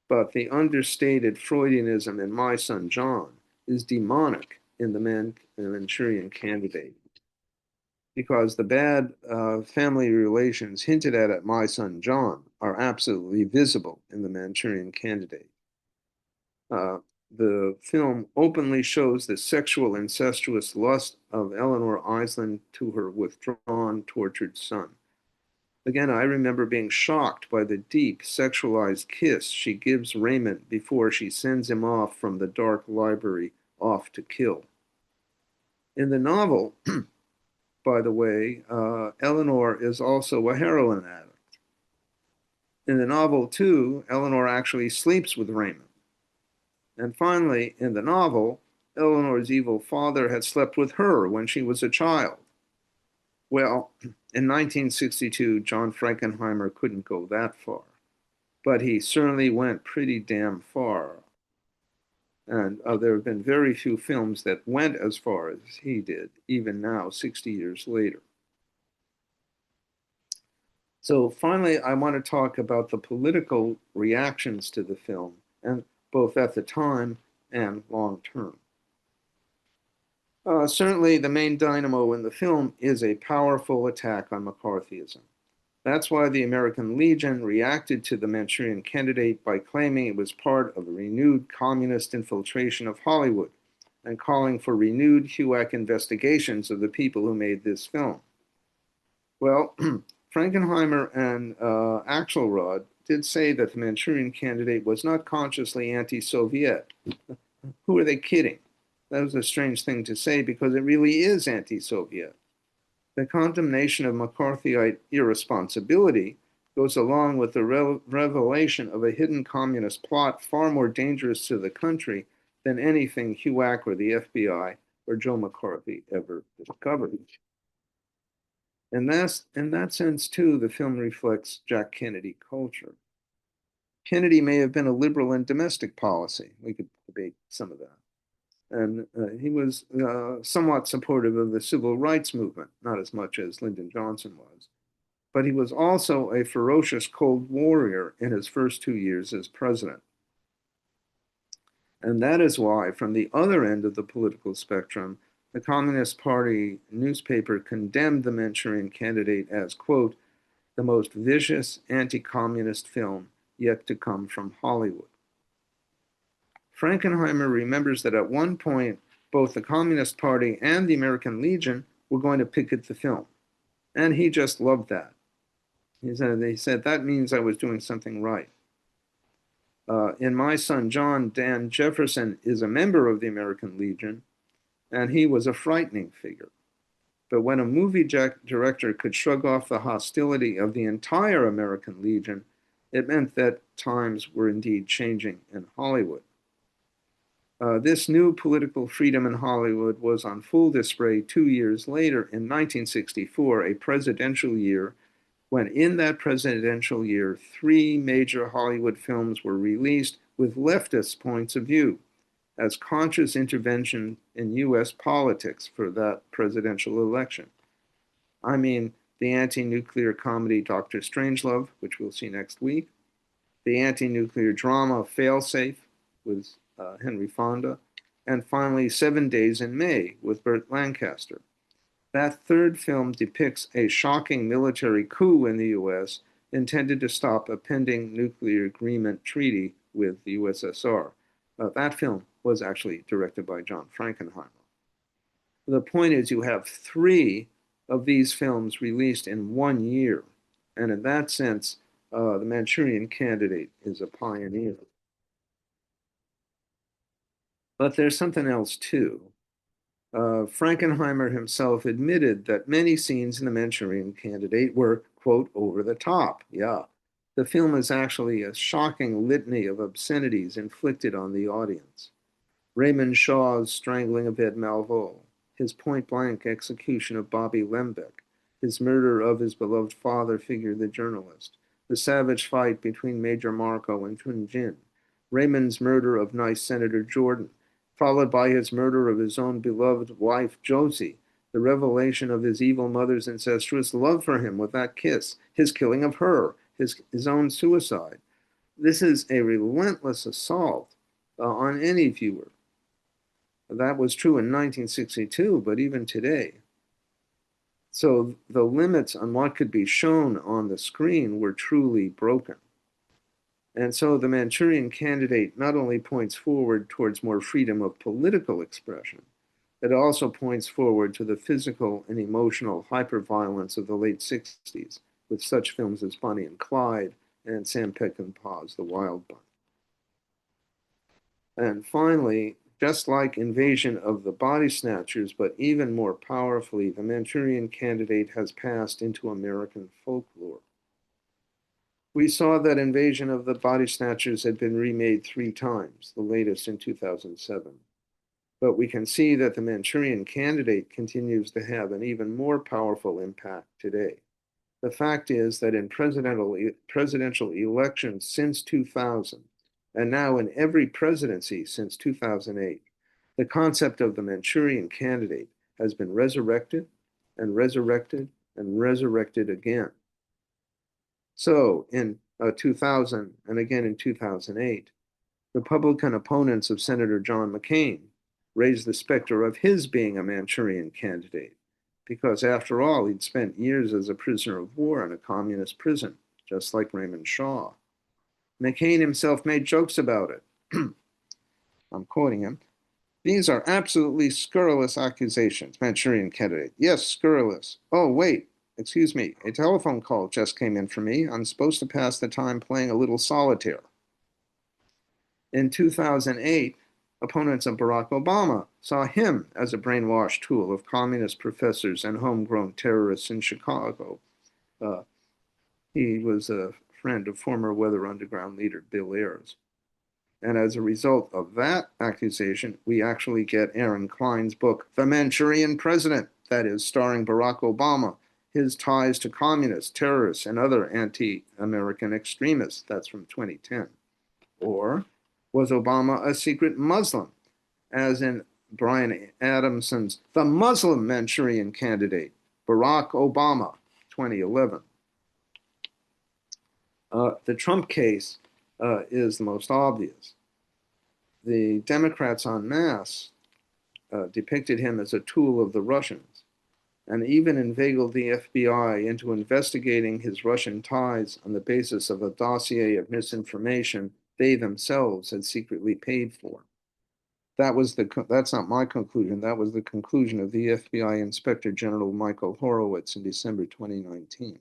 But the understated Freudianism in My Son John is demonic in the Manchurian Candidate, because the bad family relations hinted at My Son John are absolutely visible in the Manchurian Candidate. The film openly shows the sexual incestuous lust of Eleanor Iceland to her withdrawn, tortured son. Again, I remember being shocked by the deep, sexualized kiss she gives Raymond before she sends him off from the dark library off to kill. In the novel, by the way, Eleanor is also a heroin addict. In the novel, too, Eleanor actually sleeps with Raymond. And finally, in the novel, Eleanor's evil father had slept with her when she was a child. Well, in 1962, John Frankenheimer couldn't go that far, but he certainly went pretty damn far. And there have been very few films that went as far as he did, even now, 60 years later. So finally, I want to talk about the political reactions to the film, and both at the time and long term. Certainly, the main dynamo in the film is a powerful attack on McCarthyism. That's why the American Legion reacted to the Manchurian Candidate by claiming it was part of a renewed communist infiltration of Hollywood and calling for renewed HUAC investigations of the people who made this film. Well, Frankenheimer and Axelrod did say that the Manchurian Candidate was not consciously anti-Soviet. Who are they kidding? That was a strange thing to say because it really is anti-Soviet. The condemnation of McCarthyite irresponsibility goes along with the revelation of a hidden communist plot far more dangerous to the country than anything HUAC or the FBI or Joe McCarthy ever discovered. And in that sense, too, the film reflects Jack Kennedy culture. Kennedy may have been a liberal in domestic policy. We could debate some of that. And he was somewhat supportive of the civil rights movement, not as much as Lyndon Johnson was. But he was also a ferocious Cold Warrior in his first 2 years as president. And that is why, from the other end of the political spectrum, the Communist Party newspaper condemned the Manchurian Candidate as, quote, the most vicious anti-communist film yet to come from Hollywood. Frankenheimer remembers that at one point, both the Communist Party and the American Legion were going to picket the film. And he just loved that. They said, that means I was doing something right. In My Son John, Dan Jefferson is a member of the American Legion, and he was a frightening figure. But when a movie director could shrug off the hostility of the entire American Legion, it meant that times were indeed changing in Hollywood. This new political freedom in Hollywood was on full display 2 years later in 1964, a presidential year, when in that presidential year, 3 major Hollywood films were released with leftist points of view as conscious intervention in U.S. politics for that presidential election. I mean, the anti-nuclear comedy Dr. Strangelove, which we'll see next week, the anti-nuclear drama Failsafe with Henry Fonda, and finally 7 Days in May with Burt Lancaster. That third film depicts a shocking military coup in the U.S. intended to stop a pending nuclear agreement treaty with the USSR. That film was actually directed by John Frankenheimer. The point is you have 3 of these films released in 1 year. And in that sense, the Manchurian Candidate is a pioneer. But there's something else too. Frankenheimer himself admitted that many scenes in The Manchurian Candidate were, quote, over the top. Yeah. The film is actually a shocking litany of obscenities inflicted on the audience. Raymond Shaw's strangling of Ed Malveaux, his point-blank execution of Bobby Lembeck, his murder of his beloved father figure, the journalist, the savage fight between Major Marco and Chun Jin, Raymond's murder of nice Senator Jordan, followed by his murder of his own beloved wife, Josie, the revelation of his evil mother's incestuous love for him with that kiss, his killing of her, his own suicide. This is a relentless assault on any viewer. That was true in 1962, but even today. So the limits on what could be shown on the screen were truly broken. And so the Manchurian Candidate not only points forward towards more freedom of political expression, it also points forward to the physical and emotional hyperviolence of the late 60s, with such films as Bonnie and Clyde and Sam Peckinpah's The Wild Bunch. And finally, just like Invasion of the Body Snatchers, but even more powerfully, the Manchurian Candidate has passed into American folklore. We saw that Invasion of the Body Snatchers had been remade 3 times, the latest in 2007. But we can see that the Manchurian Candidate continues to have an even more powerful impact today. The fact is that in presidential elections since 2000, and now in every presidency since 2008, the concept of the Manchurian Candidate has been resurrected and resurrected and resurrected again. So in 2000 and again in 2008, Republican opponents of Senator John McCain raised the specter of his being a Manchurian candidate, because after all, he'd spent years as a prisoner of war in a communist prison, just like Raymond Shaw. McCain himself made jokes about it. I'm quoting him. These are absolutely scurrilous accusations, Manchurian candidate. Yes, scurrilous. Oh, wait, excuse me. A telephone call just came in for me. I'm supposed to pass the time playing a little solitaire. In 2008, opponents of Barack Obama saw him as a brainwashed tool of communist professors and homegrown terrorists in Chicago. Uh, he was a friend of former Weather Underground leader Bill Ayers. And as a result of that accusation, we actually get Aaron Klein's book, The Manchurian President, that is, starring Barack Obama, his ties to communists, terrorists, and other anti-American extremists. That's from 2010. Or was Obama a secret Muslim, as in Brian Adamson's The Muslim Manchurian Candidate, Barack Obama, 2011. The Trump case is the most obvious. The Democrats en masse depicted him as a tool of the Russians and even inveigled the FBI into investigating his Russian ties on the basis of a dossier of misinformation they themselves had secretly paid for. That's not my conclusion. That was the conclusion of the FBI Inspector General Michael Horowitz in December 2019.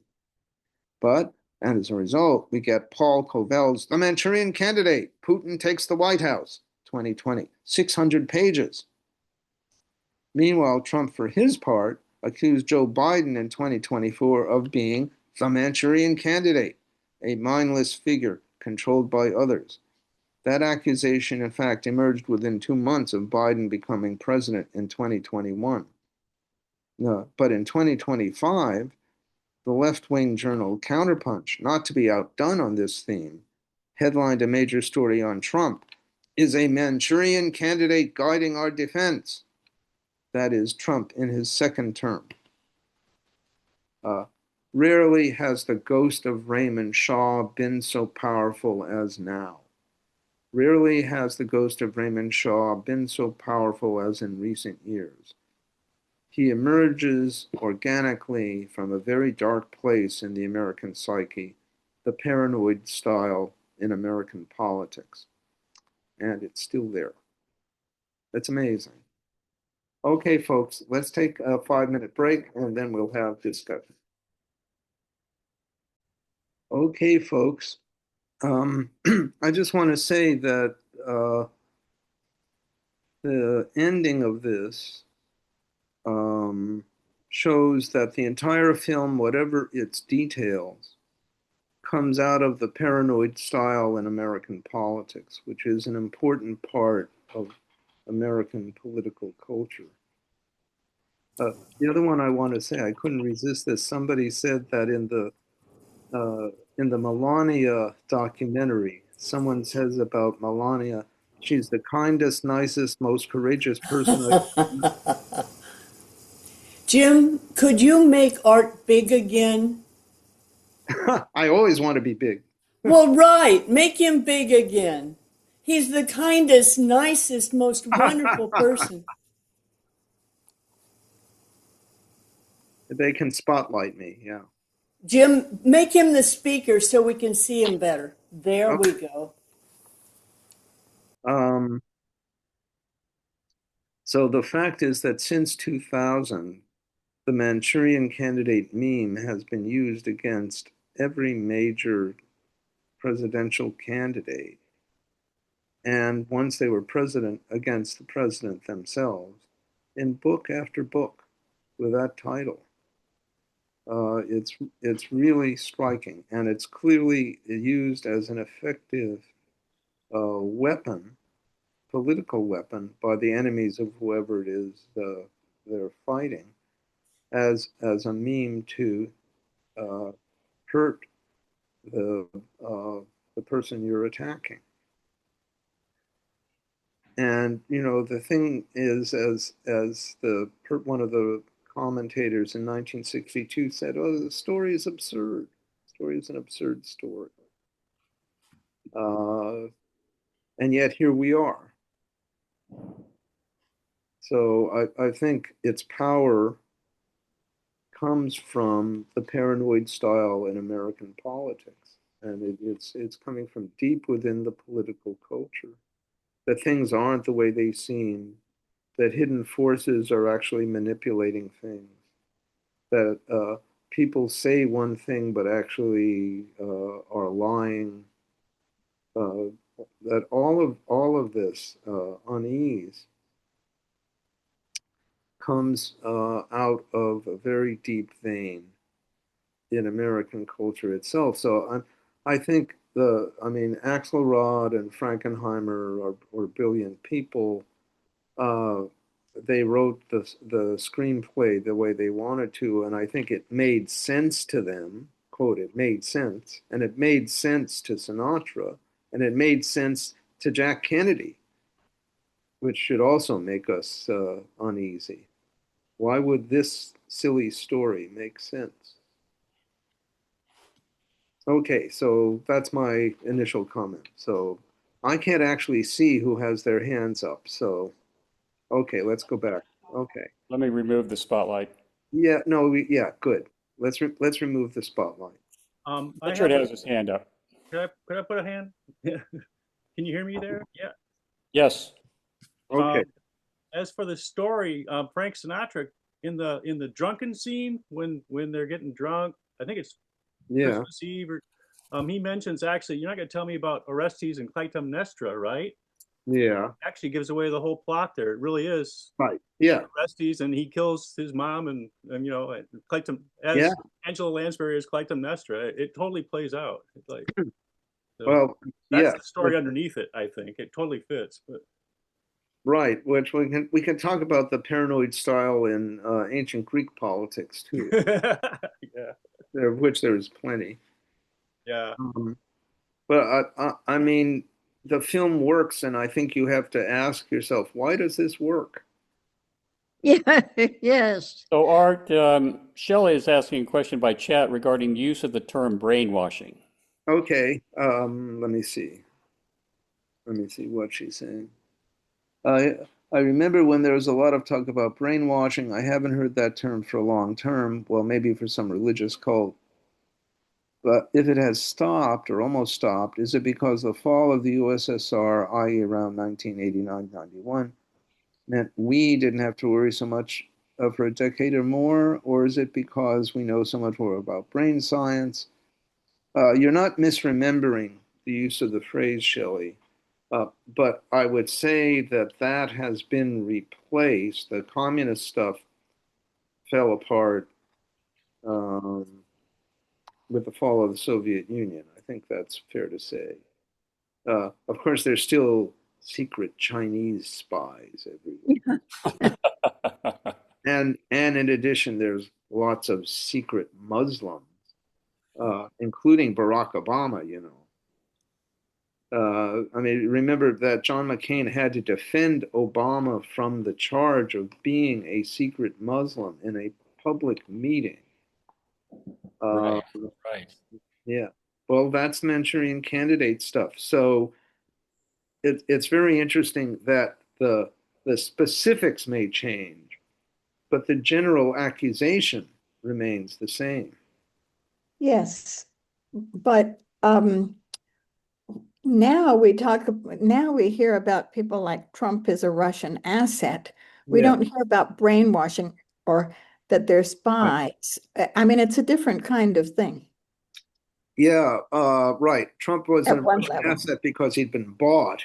And as a result, we get Paul Kovel's The Manchurian Candidate, Putin Takes the White House, 2020, 600 pages. Meanwhile, Trump, for his part, accused Joe Biden in 2024 of being the Manchurian Candidate, a mindless figure controlled by others. That accusation, in fact, emerged within 2 months of Biden becoming president in 2021. But in 2025, the left-wing journal Counterpunch, not to be outdone on this theme, headlined a major story on Trump, Is a Manchurian Candidate Guiding Our Defense? That is, Trump in his second term. Rarely has the ghost of Raymond Shaw been so powerful as now. Rarely has the ghost of Raymond Shaw been so powerful as in recent years. He emerges organically from a very dark place in the American psyche, the paranoid style in American politics. And it's still there. It's amazing. Okay, folks, let's take a 5-minute break and then we'll have discussion. Okay, folks, I just want to say that the ending of this shows that the entire film, whatever its details, comes out of the paranoid style in American politics, which is an important part of American political culture. The other one I want to say, I couldn't resist this. Somebody said that in the Melania documentary, someone says about Melania, she's the kindest, nicest, most courageous person Jim, could you make art big again? I always want to be big. Well, right. Make him big again. He's the kindest, nicest, most wonderful person. They can spotlight me, yeah. Jim, make him the speaker so we can see him better. There we Okay. go. Um, so the fact is that since 2000, the Manchurian Candidate meme has been used against every major presidential candidate. And once they were president, against the president themselves, in book after book with that title. It's really striking, and it's clearly used as an effective weapon, political weapon, by the enemies of whoever it is they're fighting, as a meme to hurt the the person you're attacking. And you know the thing is, as one of the commentators in 1962 said, "Oh, the story is absurd. The story is an absurd story." And yet here we are. So I think its power comes from the paranoid style in American politics. And it's coming from deep within the political culture, that things aren't the way they seem, that hidden forces are actually manipulating things, that people say one thing but actually are lying, uh, that all of this unease comes out of a very deep vein in American culture itself. I think I mean, Axelrod and Frankenheimer are brilliant people. Uh, they wrote the screenplay the way they wanted to, and I think it made sense to them. Quote, it made sense, and it made sense to Sinatra, and it made sense to Jack Kennedy, which should also make us uneasy. Why would this silly story make sense? Okay, so that's my initial comment. So I can't actually see who has their hands up. So, okay, let's go back. Okay. Let me remove the spotlight. Yeah, no, yeah, good. Let's remove the spotlight. I Richard have a, has his hand up. could I put a hand? Can you hear me there? Yeah. Yes. Okay. Um, as for the story, Frank Sinatra in the drunken scene when they're getting drunk, I think it's Yeah. Christmas Eve, or he mentions, actually, you're not going to tell me about Orestes and Clytemnestra, right? Yeah. Actually gives away the whole plot there. It really is Right. Yeah. Orestes, and he kills his mom, and Clytem, Yeah. as Angela Lansbury as Clytemnestra. It totally plays out. It's like, so Well, that's yeah. the story underneath it. I think it totally fits. But Right. Which we can talk about the paranoid style in ancient Greek politics too, yeah, of which there is plenty. yeah. Um, But I mean, the film works, and I think you have to ask yourself, why does this work? Yeah, yes. So Art, Shelley is asking a question by chat regarding the use of the term brainwashing. Okay, let me see. Let me see what she's saying. I remember when there was a lot of talk about brainwashing. I haven't heard that term for a long term. Well, maybe for some religious cult. But if it has stopped or almost stopped, is it because the fall of the USSR, i.e., around 1989, 91, meant we didn't have to worry so much for a decade or more? Or is it because we know so much more about brain science? You're not misremembering the use of the phrase, Shelley, but I would say that that has been replaced. The communist stuff fell apart um, with the fall of the Soviet Union. I think that's fair to say. Of course, there's still secret Chinese spies everywhere. And in addition, there's lots of secret Muslims, including Barack Obama, you know. I mean, remember that John McCain had to defend Obama from the charge of being a secret Muslim in a public meeting. Uh, Right, right. yeah. Well, that's Manchurian Candidate stuff. So it's very interesting that the specifics may change, but the general accusation remains the same. Yes, but now we hear about people like Trump is a Russian asset. We Yeah. don't hear about brainwashing or that they're Right. spies. I mean, it's a different kind of thing Yeah, right. Trump was a at one Russian level. asset because he'd been bought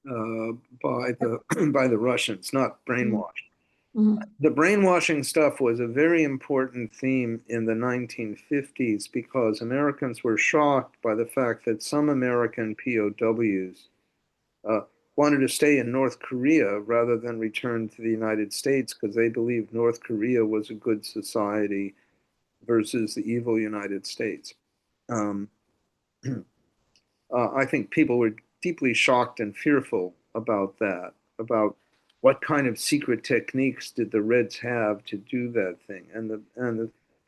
by the by the Russians, not Mhm. brainwashed. Mhm. The brainwashing stuff was a very important theme in the 1950s because Americans were shocked by the fact that some American POWs uh, wanted to stay in North Korea rather than return to the United States because they believed North Korea was a good society versus the evil United States. Um, I think people were deeply shocked and fearful about that, about what kind of secret techniques did the Reds have to do that thing, and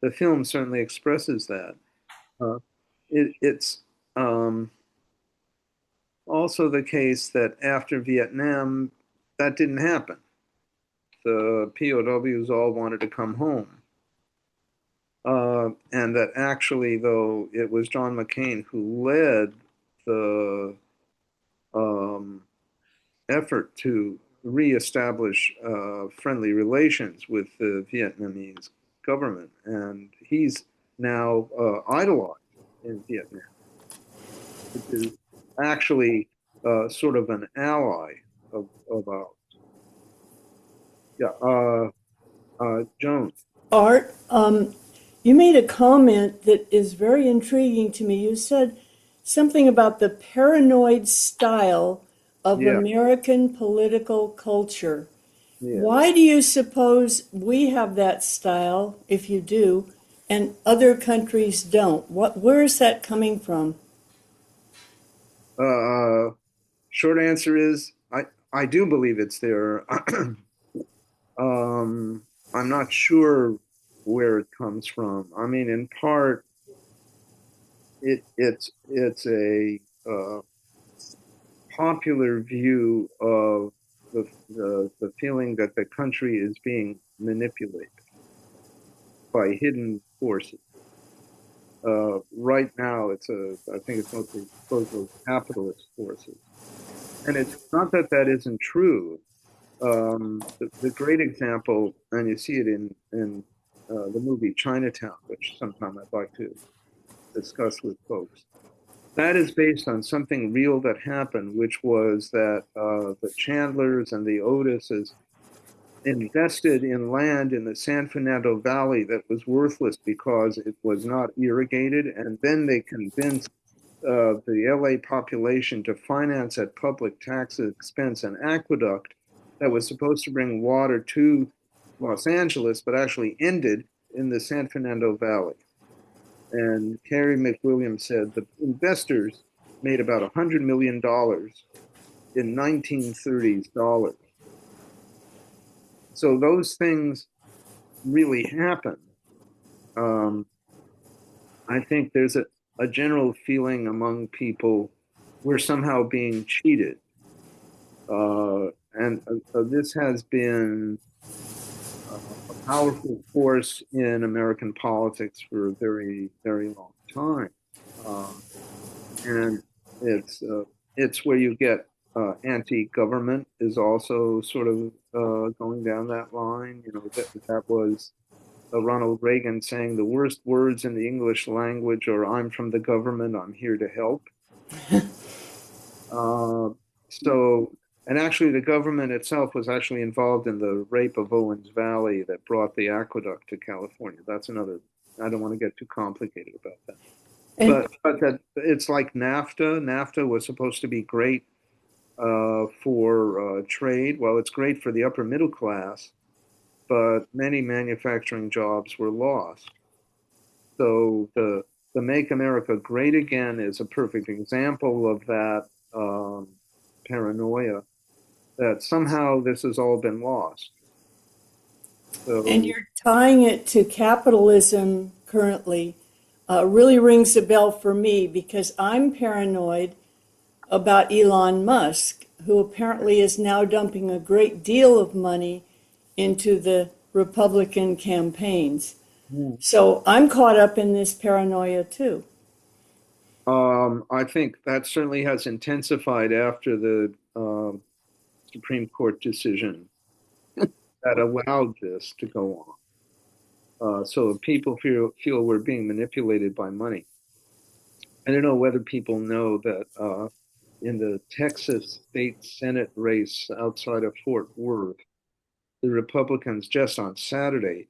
the film certainly expresses that. Uh, it's um, also the case that after Vietnam, that didn't happen. the POWs all wanted to come home. And that actually, though, it was John McCain who led the effort to reestablish friendly relations with the Vietnamese government. And he's now idolized in Vietnam, which is actually sort of an ally of ours. Yeah, Joan. Art, you made a comment that is very intriguing to me. You said something about the paranoid style of Yeah, American political culture. yeah. Why do you suppose we have that style, if you do, and other countries don't? Where is that coming from? Uh, Short answer is I do believe it's there. um, I'm not sure where it comes from. I mean, in part, it's a popular view of the feeling that the country is being manipulated by hidden forces. Right now, I think it's mostly social capitalist forces. And it's not that that isn't true. The great example, and you see it in the movie Chinatown, which sometime I'd like to discuss with folks. That is based on something real that happened, which was that the Chandlers and the Otises invested in land in the San Fernando Valley that was worthless because it was not irrigated, and then they convinced the LA population to finance at public tax expense an aqueduct that was supposed to bring water to Los Angeles, but actually ended in the San Fernando Valley. And Carrie McWilliams said the investors made about $100 million in 1930s dollars. So those things really happen. Um, I think there's a general feeling among people we're somehow being cheated. And this has been a powerful force in American politics for a very, very long time. And it's where you get anti-government is also sort of going down that line. You know, that was Ronald Reagan saying the worst words in the English language are "I'm from the government, I'm here to help." Uh, so, and actually, the government itself was actually involved in the rape of Owens Valley that brought the aqueduct to California. That's another. I don't want to get too complicated about that. And But that it's like NAFTA. NAFTA was supposed to be great for trade. Well, it's great for the upper middle class, but many manufacturing jobs were lost. So the Make America Great Again is a perfect example of that paranoia that somehow this has all been lost. and So you're tying it to capitalism currently. Really rings a bell for me because I'm paranoid about Elon Musk, who apparently is now dumping a great deal of money into the Republican campaigns. So I'm caught up in this paranoia too. I think that certainly has intensified after the Supreme Court decision that allowed this to go on. So people feel we're being manipulated by money. I don't know whether people know that in the Texas state Senate race outside of Fort Worth, the Republicans just on Saturday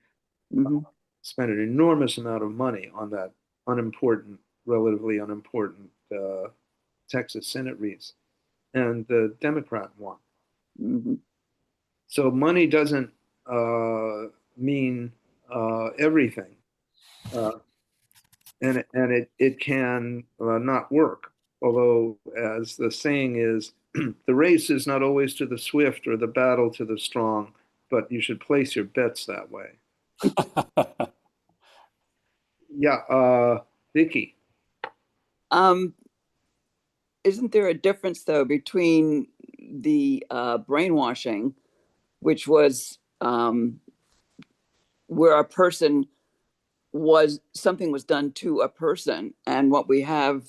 Hmm. spent an enormous amount of money on that relatively unimportant Texas Senate race, and the Democrat won. Hmm. So money doesn't mean everything, uh, and it can not work. Although, as the saying is, the race is not always to the swift or the battle to the strong, but you should place your bets that way. Yeah, Vicky. Um, isn't there a difference though between the brainwashing, which was where a person something was done to a person, and what we have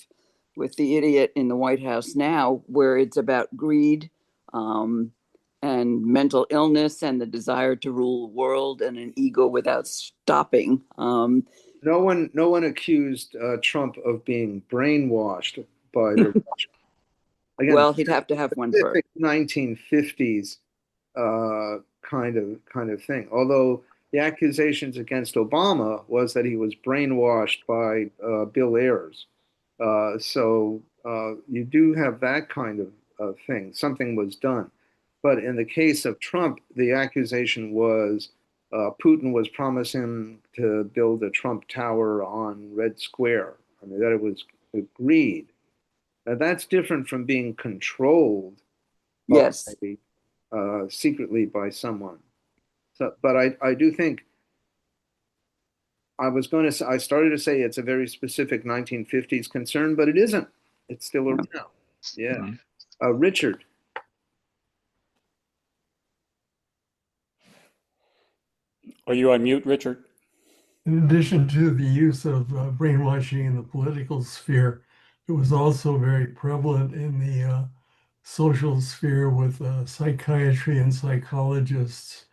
with the idiot in the White House now, where it's about greed, and mental illness and the desire to rule the world and an ego without stopping. No one accused Trump of being brainwashed by the Russians. Again, Well, he'd have to have one first. 1950s kind of thing. Although the accusations against Obama was that he was brainwashed by Bill Ayers. So you do have that kind of thing. Something was done. But in the case of Trump, the accusation was Putin was promising him to build a Trump Tower on Red Square. I mean, that it was greed. Now, that's different from being controlled Yes. secretly by someone. So, but I do think I started to say it's a very specific 1950s concern, but it isn't. It's still around. Yeah. Richard. Are you on mute, Richard? In addition to the use of brainwashing in the political sphere, it was also very prevalent in the social sphere with psychiatry and psychologists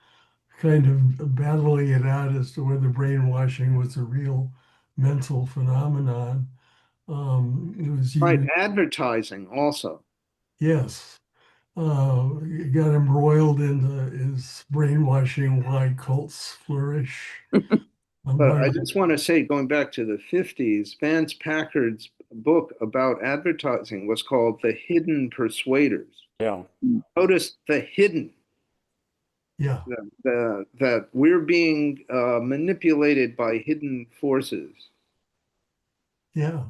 kind of battling it out as to whether brainwashing was a real mental phenomenon. It was Right, used, advertising also. yes, got embroiled into is brainwashing why cults flourish. But I just want to say, going back to the 50s, Vance Packard's book about advertising was called The Hidden Persuaders. Yeah. Notice the hidden, Yeah. that we're being manipulated by hidden forces. Yeah.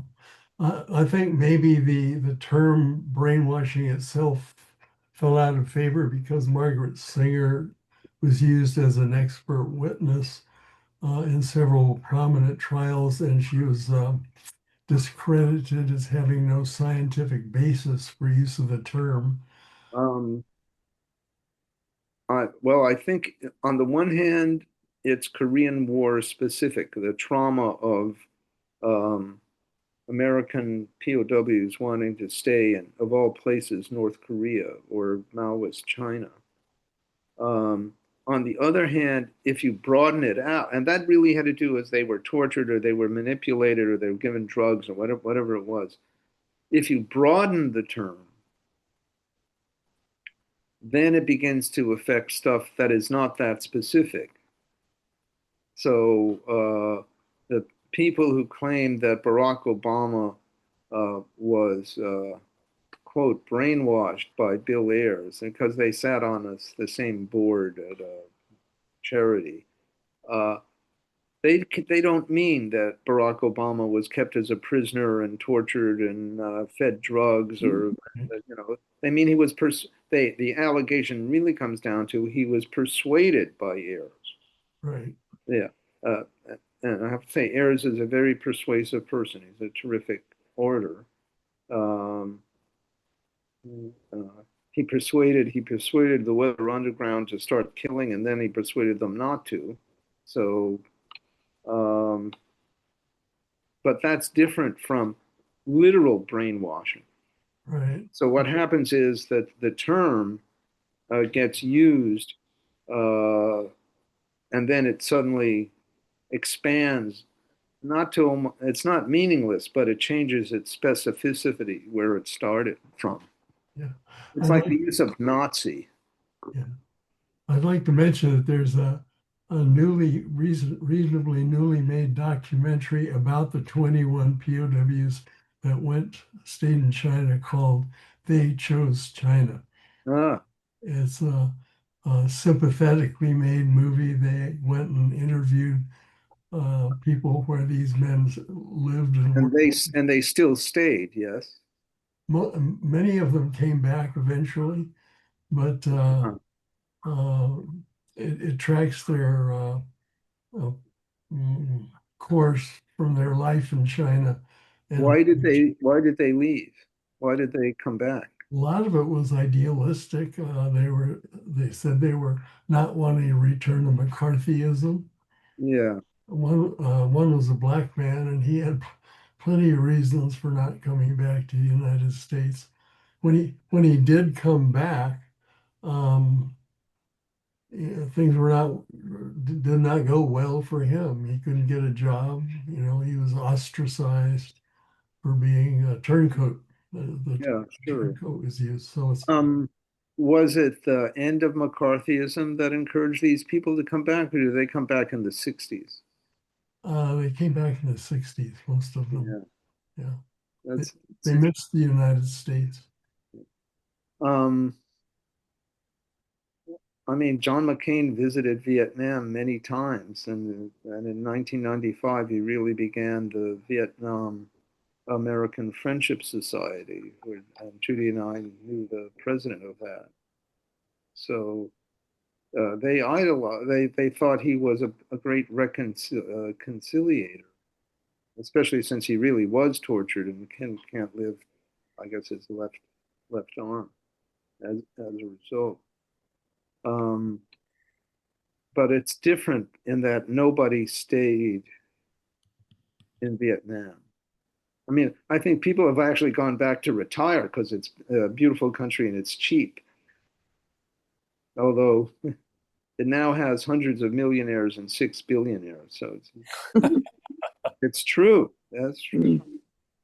I think maybe the term brainwashing itself fell out of favor because Margaret Sanger was used as an expert witness in several prominent trials, and she was discredited as having no scientific basis for use of the term. Um, well, I think on the one hand, it's Korean War specific, the trauma of um, American POWs wanting to stay in, of all places, North Korea or Maoist China. On the other hand, if you broaden it out, and that really had to do with they were tortured or they were manipulated or they were given drugs or whatever it was. If you broaden the term, then it begins to affect stuff that is not that specific. So the people who claim that Barack Obama was, quote, brainwashed by Bill Ayers because they sat on the same board at a charity, they don't mean that Barack Obama was kept as a prisoner and tortured and fed drugs or, they mean he was, the allegation really comes down to he was persuaded by Ayers. Right. Yeah. Uh, and I have to say, Ayers is a very persuasive person. He's a terrific orator. Um, he persuaded the Weather Underground to start killing, and then he persuaded them not to. So, but that's different from literal brainwashing. Right. So what happens is that the term gets used, and then it suddenly expands. It's not meaningless, but it changes its specificity where it started from. Yeah. It's like the use of Nazi. Yeah. I'd like to mention that there's a reasonably newly made documentary about the 21 POWs that stayed in China called They Chose China. Ah, It's a sympathetically made movie. They went and interviewed people where these men lived and worked. and they still stayed, yes. Many of them came back eventually, but Huh. it tracks their course from their life in China. And Why did they leave? Why did they come back? A lot of it was idealistic. They said they were not wanting to return to McCarthyism. Yeah, One was a black man, and he had plenty of reasons for not coming back to the United States. When he did come back, um, things were not did not go well for him. He couldn't get a job. He was ostracized for being a turncoat. The yeah, sure. turncoat was used. So Um, was it the end of McCarthyism that encouraged these people to come back, or did they come back in the 60s? they came back in the 60s, most of them. Yeah, Yeah. They, that's, they missed the United States. um, I mean, John McCain visited Vietnam many times, and in 1995 he really began the Vietnam American Friendship Society, where Judy and I knew the president of that. So they idolized, they thought he was a great conciliator, especially since he really was tortured and can't live, I guess, his left arm as a result. Um, but it's different in that nobody stayed in Vietnam. I mean, I think people have actually gone back to retire because it's a beautiful country and it's cheap. Although it now has hundreds of millionaires and 6 billionaires, so it's true. That's true.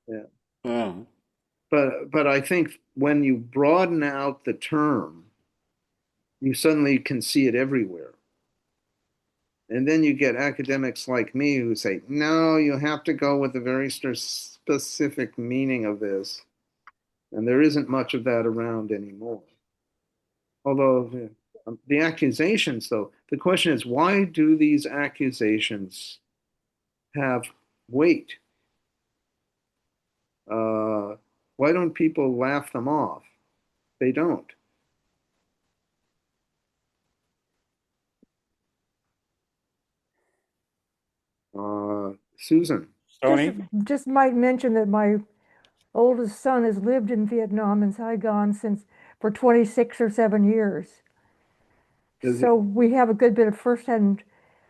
Yeah. Oh. But I think when you broaden out the term, you suddenly can see it everywhere. And then you get academics like me who say, no, you have to go with a very specific meaning of this. And there isn't much of that around anymore. Although the accusations, though, the question is, why do these accusations have weight? Uh, why don't people laugh them off? They don't. Susan. Just Tony? just might mention that my oldest son has lived in Vietnam and Saigon since for 26 or 7 years. Does So it, we have a good bit of firsthand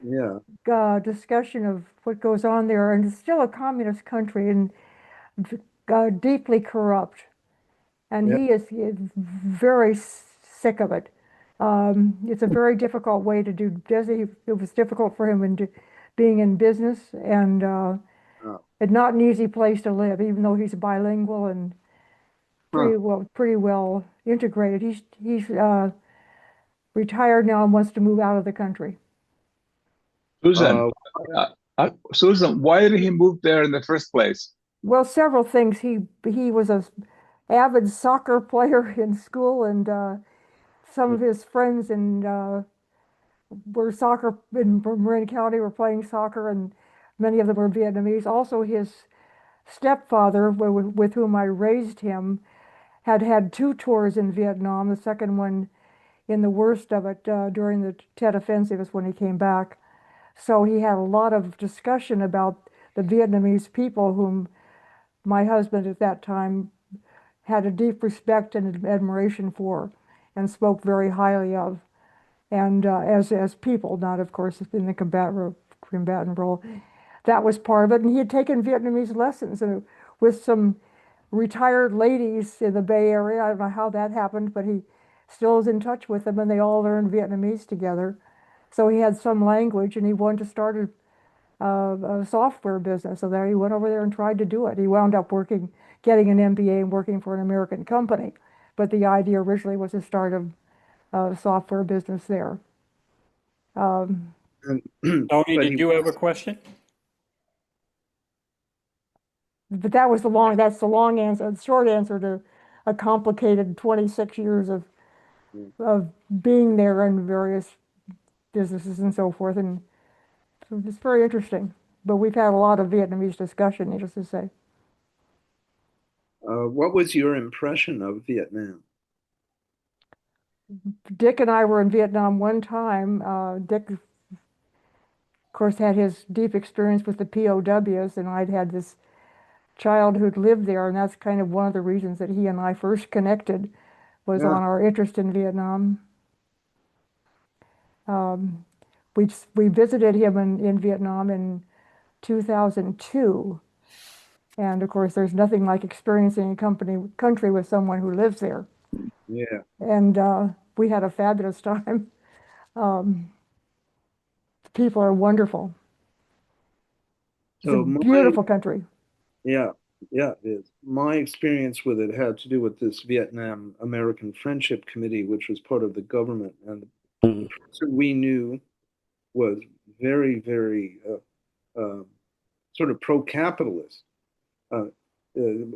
yeah. discussion of what goes on there. And it's still a communist country and deeply corrupt. And Yeah. he is very sick of it. It's a very difficult way to do business. It was difficult for him being in business, and Oh, it's not an easy place to live, even though he's bilingual and huh. pretty well integrated. He's retired now and wants to move out of the country. Susan, Uh, Susan, why did he move there in the first place? Well, several things. He was a avid soccer player in school, and some of his friends were soccer in Marin County were playing soccer, and many of them were Vietnamese. Also, his stepfather, with whom I raised him, had had two tours in Vietnam. The second one, in the worst of it, during the Tet Offensive, is when he came back. So he had a lot of discussion about the Vietnamese people, whom my husband at that time had a deep respect and admiration for, and spoke very highly of. And as people, not of course in the combatant role. That was part of it. And he had taken Vietnamese lessons with some retired ladies in the Bay Area. I don't know how that happened, but he still is in touch with them, and they all learned Vietnamese together. So he had some language, and he wanted to start a software business. So there he went over there and tried to do it. He wound up getting an MBA and working for an American company. But the idea originally was to start a software business there. Um, and, Tony, but did you have a question? but that's the long answer. The short answer to a complicated 26 years of being there in various businesses and so forth. And so it's very interesting. But we've had a lot of Vietnamese discussion, needless to say. what was your impression of Vietnam? Dick and I were in Vietnam one time. Dick, of course, had his deep experience with the POWs, and I'd had this child who'd lived there, and that's kind of one of the reasons that he and I first connected was Yeah. on our interest in Vietnam. Um, we visited him in Vietnam in 2002. And of course, there's nothing like experiencing a country with someone who lives there. Yeah. And we had a fabulous time. Um, the people are wonderful. It's a So beautiful country. yeah, it is. My experience with it had to do with this Vietnam American Friendship Committee, which was part of the government. And the person we knew was very, very sort of pro-capitalist. Uh,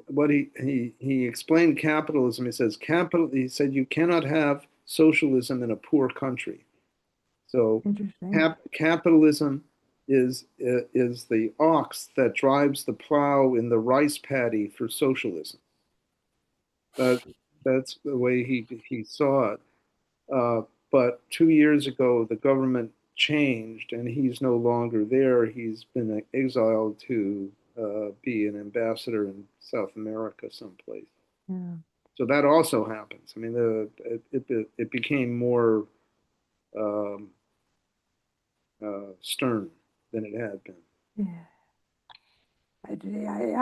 what he explained capitalism. He says He said you cannot have socialism in a poor country. So Interesting. capitalism is the ox that drives the plow in the rice paddy for socialism. That's the way he saw it. But 2 years ago, the government changed, and he's no longer there. He's been exiled to be an ambassador in South America someplace. Yeah. So that also happens. I mean, it became more um, stern than it had been. Yeah.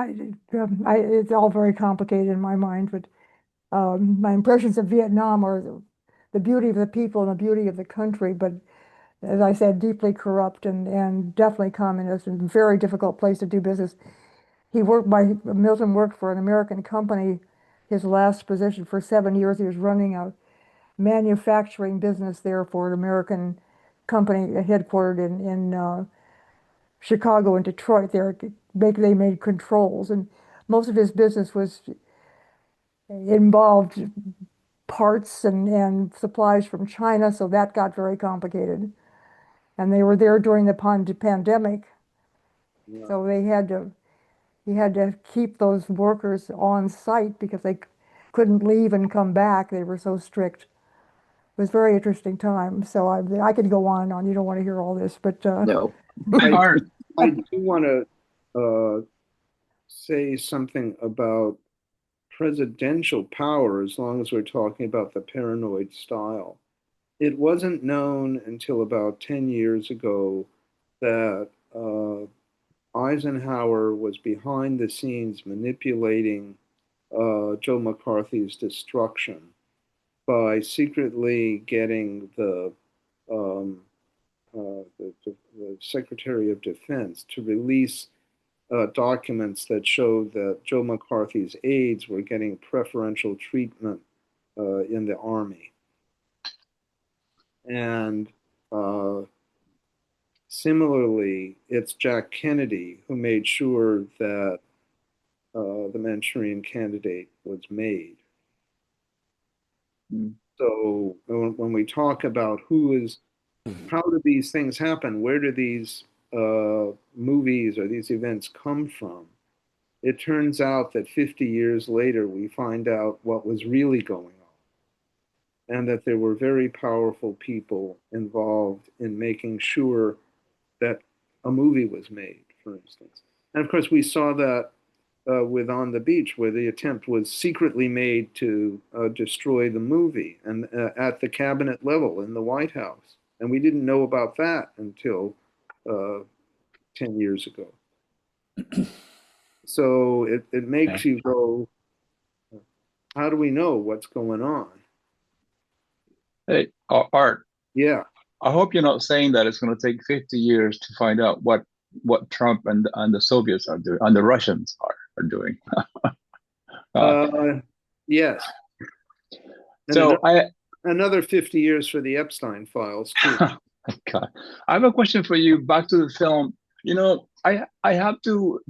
It's all very complicated in my mind, but my impressions of Vietnam are the beauty of the people and the beauty of the country, but as I said, deeply corrupt and definitely communist and very difficult place to do business. Milton worked for an American company, his last position for 7 years. He was running a manufacturing business there for an American company headquartered in Chicago and Detroit. They made controls, and most of his business was involved parts and supplies from China, so that got very complicated. And they were there during the pandemic, Yeah. so he had to keep those workers on site because they couldn't leave and come back. They were so strict. It was a very interesting time. So I could go on and on. You don't want to hear all this, but No. Art, I do want to say something about presidential power as long as we're talking about the paranoid style. It wasn't known until about 10 years ago that Eisenhower was behind the scenes manipulating Joe McCarthy's destruction by secretly getting um, the Secretary of Defense to release documents that showed that Joe McCarthy's aides were getting preferential treatment in the Army. And similarly, it's Jack Kennedy who made sure that the Manchurian Candidate was made. Mm. So when we talk about how do these things happen? Where do these movies or these events come from? It turns out that 50 years later, we find out what was really going on, and that there were very powerful people involved in making sure that a movie was made, for instance. And of course, we saw that with On the Beach, where the attempt was secretly made to destroy the movie, and at the cabinet level in the White House. And we didn't know about that until 10 years ago. So it makes you go, how do we know what's going on? hey, Art, Yeah. I hope you're not saying that it's going to take 50 years to find out what Trump and the Soviets are doing, and the Russians are doing. Yes. And So another 50 years for the Epstein files, too. God, I have a question for you. Back to the film. You know, I have to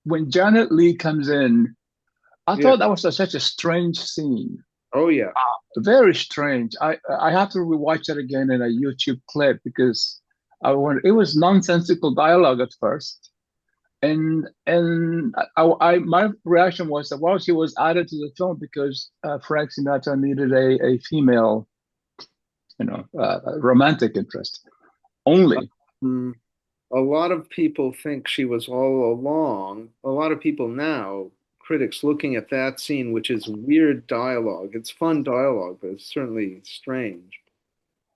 when Janet Leigh comes in, I Yeah. thought that was such a strange scene. Oh, yeah. Very strange. I have to rewatch it again in a YouTube clip because it was nonsensical dialogue at first, and my reaction was that, well, she was added to the film because Frank Sinatra needed a female, romantic interest only. Mm. a lot of people think she was all along. A lot of people now, critics looking at that scene, which is weird dialogue. It's fun dialogue, but it's certainly strange.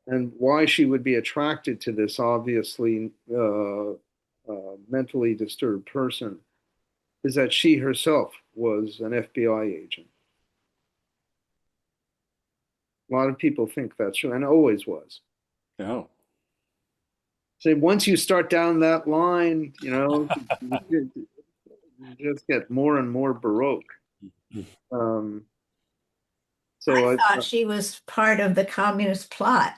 And why she would be attracted to this obviously mentally disturbed person is that she herself was an FBI agent. A lot of people think that's true, and always was. Oh. So once you start down that line, you just get more and more Baroque. Um, so I thought she was part of the communist plot.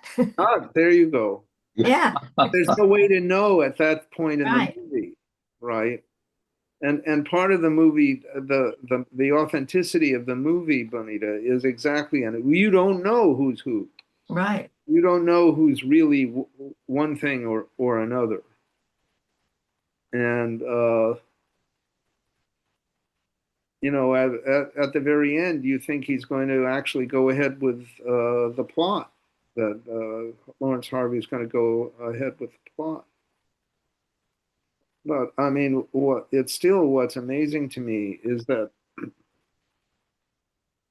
there you go. Yeah, There's no way to know at that point in the right. movie, right? And part of the movie, the authenticity of the movie, Bonita, is exactly, and you don't know who's who. Right. You don't know who's really one thing or another. And at the very end, you think he's going to actually go ahead with the plot, that Lawrence Harvey is going to go ahead with the plot. But I mean, what's amazing to me is that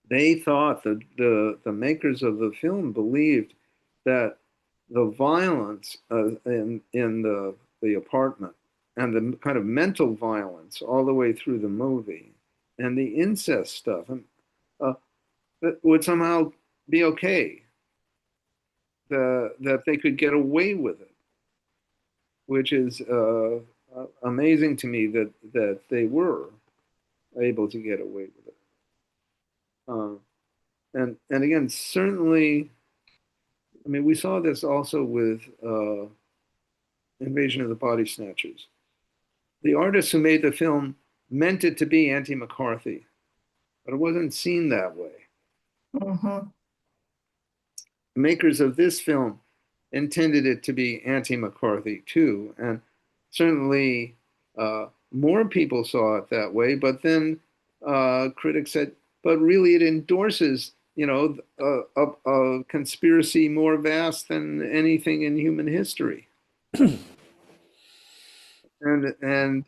they thought that the makers of the film believed that the violence in the apartment and the kind of mental violence all the way through the movie and the incest stuff that would somehow be okay, that they could get away with it, which is amazing to me that they were able to get away with it. And again, certainly, I mean, we saw this also with Invasion of the Body Snatchers. The artists who made the film meant it to be anti-McCarthy, but it wasn't seen that way. Mm-hmm. The makers of this film intended it to be anti-McCarthy too, and certainly more people saw it that way. But then critics said, but really it endorses, a conspiracy more vast than anything in human history. And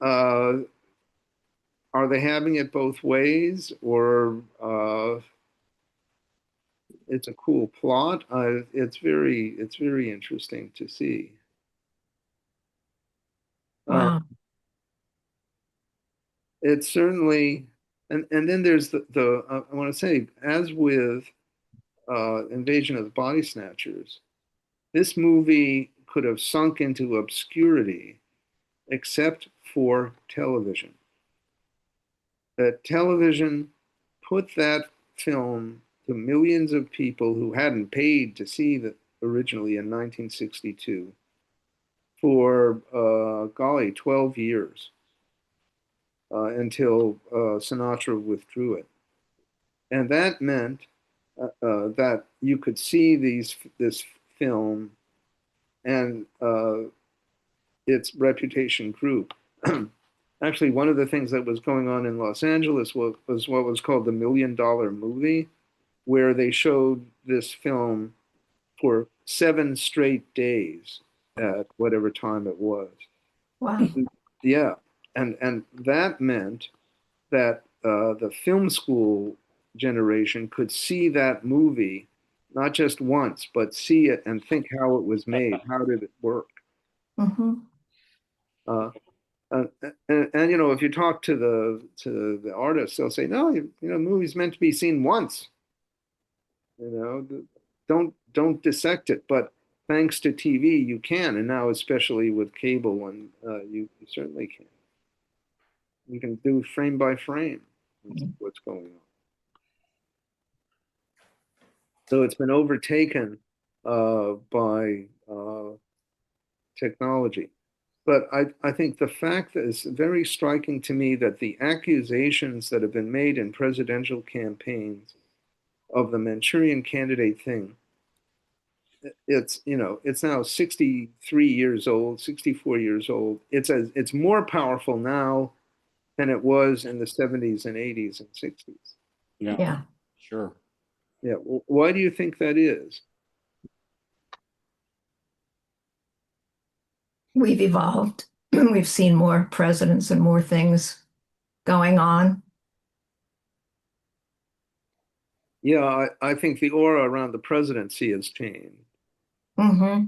are they having it both ways, or it's a cool plot? It's very interesting to see. Wow. It's certainly, and then there's the I want to say, as with Invasion of the Body Snatchers, this movie could have sunk into obscurity except for television. That television put that film to millions of people who hadn't paid to see it originally in 1962 for, golly, 12 years until Sinatra withdrew it. And that meant that you could see this film and its reputation grew. Actually, one of the things that was going on in Los Angeles was what was called the $1 Million Movie, where they showed this film for 7 straight days at whatever time it was. Wow. Yeah, and that meant that the film school generation could see that movie not just once, but see it and think how it was made. How did it work? Mm-hmm. Uh, and if you talk to the artists, they'll say, no, movie's meant to be seen once. Don't dissect it. But thanks to TV, you can, and now especially with cable, one you certainly can. You can do frame by frame what's going on. So it's been overtaken by technology. But I think the fact that it's very striking to me that the accusations that have been made in presidential campaigns of the Manchurian Candidate thing, it's now 63 years old, 64 years old. It's more powerful now than it was in the 70s and 80s and 60s. Yeah. Sure. Yeah. Why do you think that is? we've evolved. We've seen more presidents and more things going on. Yeah, I think the aura around the presidency has changed. Hmm.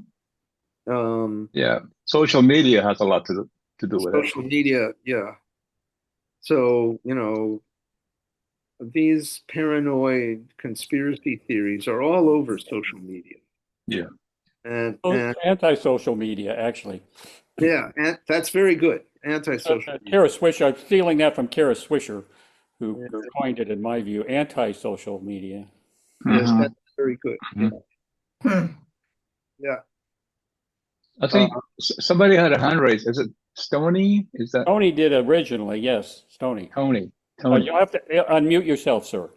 Yeah, social media has a lot to do with it. Social media, yeah. So, these paranoid conspiracy theories are all over social media. Yeah. And Anti-social media, actually. yeah, and that's very good. Anti-social media. Kara Swisher, I'm stealing that from Kara Swisher, who Yeah. coined it, in my view, anti-social media. Yes, Mhm. that's very good. Mhm. Hmm. Yeah. I think somebody had a hand raised. Is it Stony? Is that Tony did originally, yes, Tony. Tony? Tony. You have to unmute yourself, sir.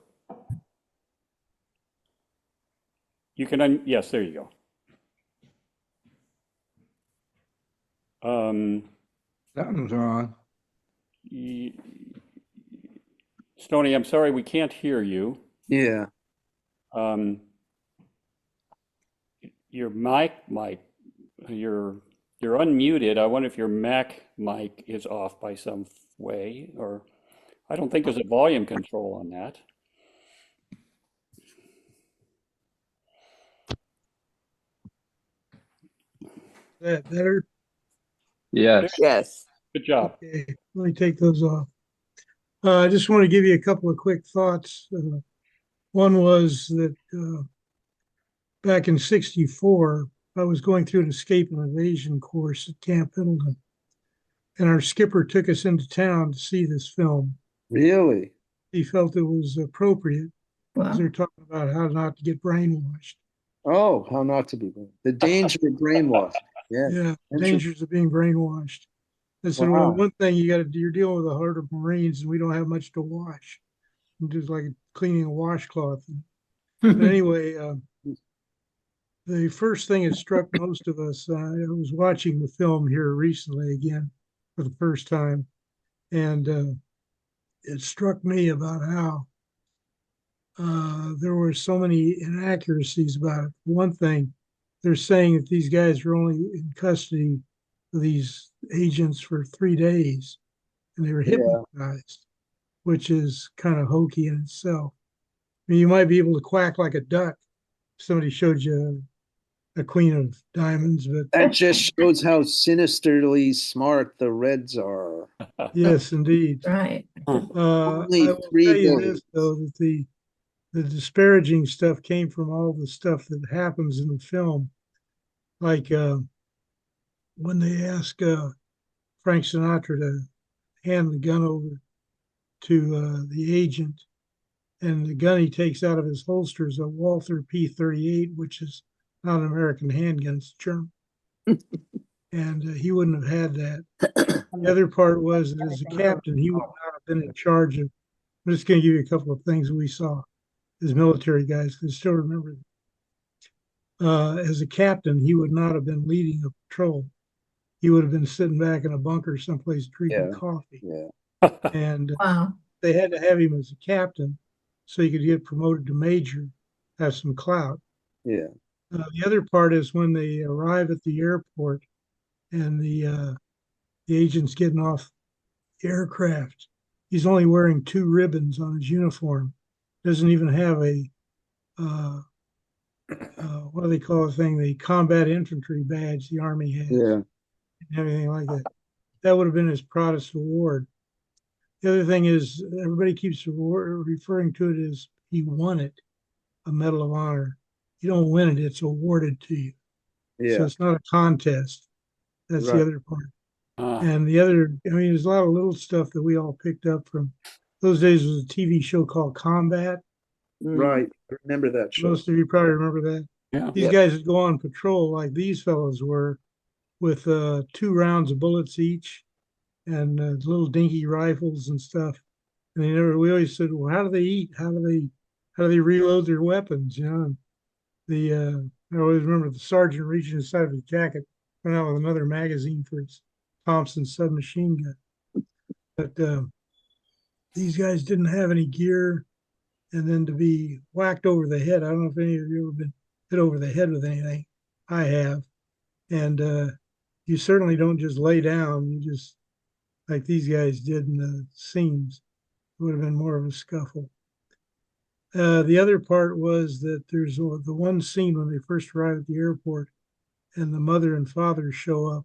You can yes, there you go. Something's wrong. Stony, I'm sorry, we can't hear you. Yeah. Um, your mic might, you're unmuted. I wonder if your Mac mic is off by some way, or I don't think there's a volume control on that. That better? Yes. Yes. Good job. Okay, let me take those off. I just want to give you a couple of quick thoughts. One was that back in '64, I was going through an escape and evasion course at Camp Pendleton, and our skipper took us into town to see this film. Really? He felt it was appropriate because Well, they're talking about how not to get brainwashed. Oh, how not to be the danger of brainwashing. Yeah. Yeah, Interesting. dangers of being brainwashed. I said, Wow. well, one thing you got to do, you're dealing with the heart of Marines, and we don't have much to wash. Just like cleaning a washcloth. But anyway, the first thing that struck most of us, I was watching the film here recently again for the first time, and it struck me about how there were so many inaccuracies about it. One thing, they're saying that these guys were only in custody of these agents for 3 days, and they were Yeah. hypnotized, which is kind of hokey in itself. I mean, you might be able to quack like a duck if somebody showed you a queen of diamonds, but That just shows how sinisterly smart the Reds are. yes, indeed. right. Only I will 3 tell you days. this, though, that the disparaging stuff came from all the stuff that happens in the film. Like when they ask Frank Sinatra to hand the gun over to the agent, and the gun he takes out of his holster is a Walther P-38, which is not an American handgun, it's German. And he wouldn't have had that. The other part was that as a captain, he would not have been in charge of. I'm just going to give you a couple of things we saw as military guys, because I still remember. As a captain, he would not have been leading a patrol. He would have been sitting back in a bunker someplace drinking coffee. Yeah. And Wow. they had to have him as a captain so he could get promoted to major, have some clout. Yeah. The other part is when they arrive at the airport and the agent's getting off the aircraft. He's only wearing 2 ribbons on his uniform. Doesn't even have a what do they call the thing? The combat infantry badge the Army has. Yeah. Everything like that. That would have been his proudest award. The other thing is everybody keeps referring to it as he won it, a Medal of Honor. You don't win it; it's awarded to you. Yeah. So it's not a contest. That's Right. the other part. And the other, I mean, there's a lot of little stuff that we all picked up from those days. Was a TV show called Combat. Right. I remember that show. Most of you probably remember that. Yeah. These guys would go on patrol like these fellows were, with 2 rounds of bullets each, and little dinky rifles and stuff. And they never. We always said, "Well, how do they eat? How do they reload their weapons?" You know. And I always remember the sergeant reaching inside of his jacket, went out with another magazine for his Thompson submachine gun. But these guys didn't have any gear, and then to be whacked over the head. I don't know if any of you have ever been hit over the head with anything. I have, and you certainly don't just lay down. You just, like these guys did in the scenes. It would have been more of a scuffle. The other part was that there's the one scene when they first arrive at the airport and the mother and father show up.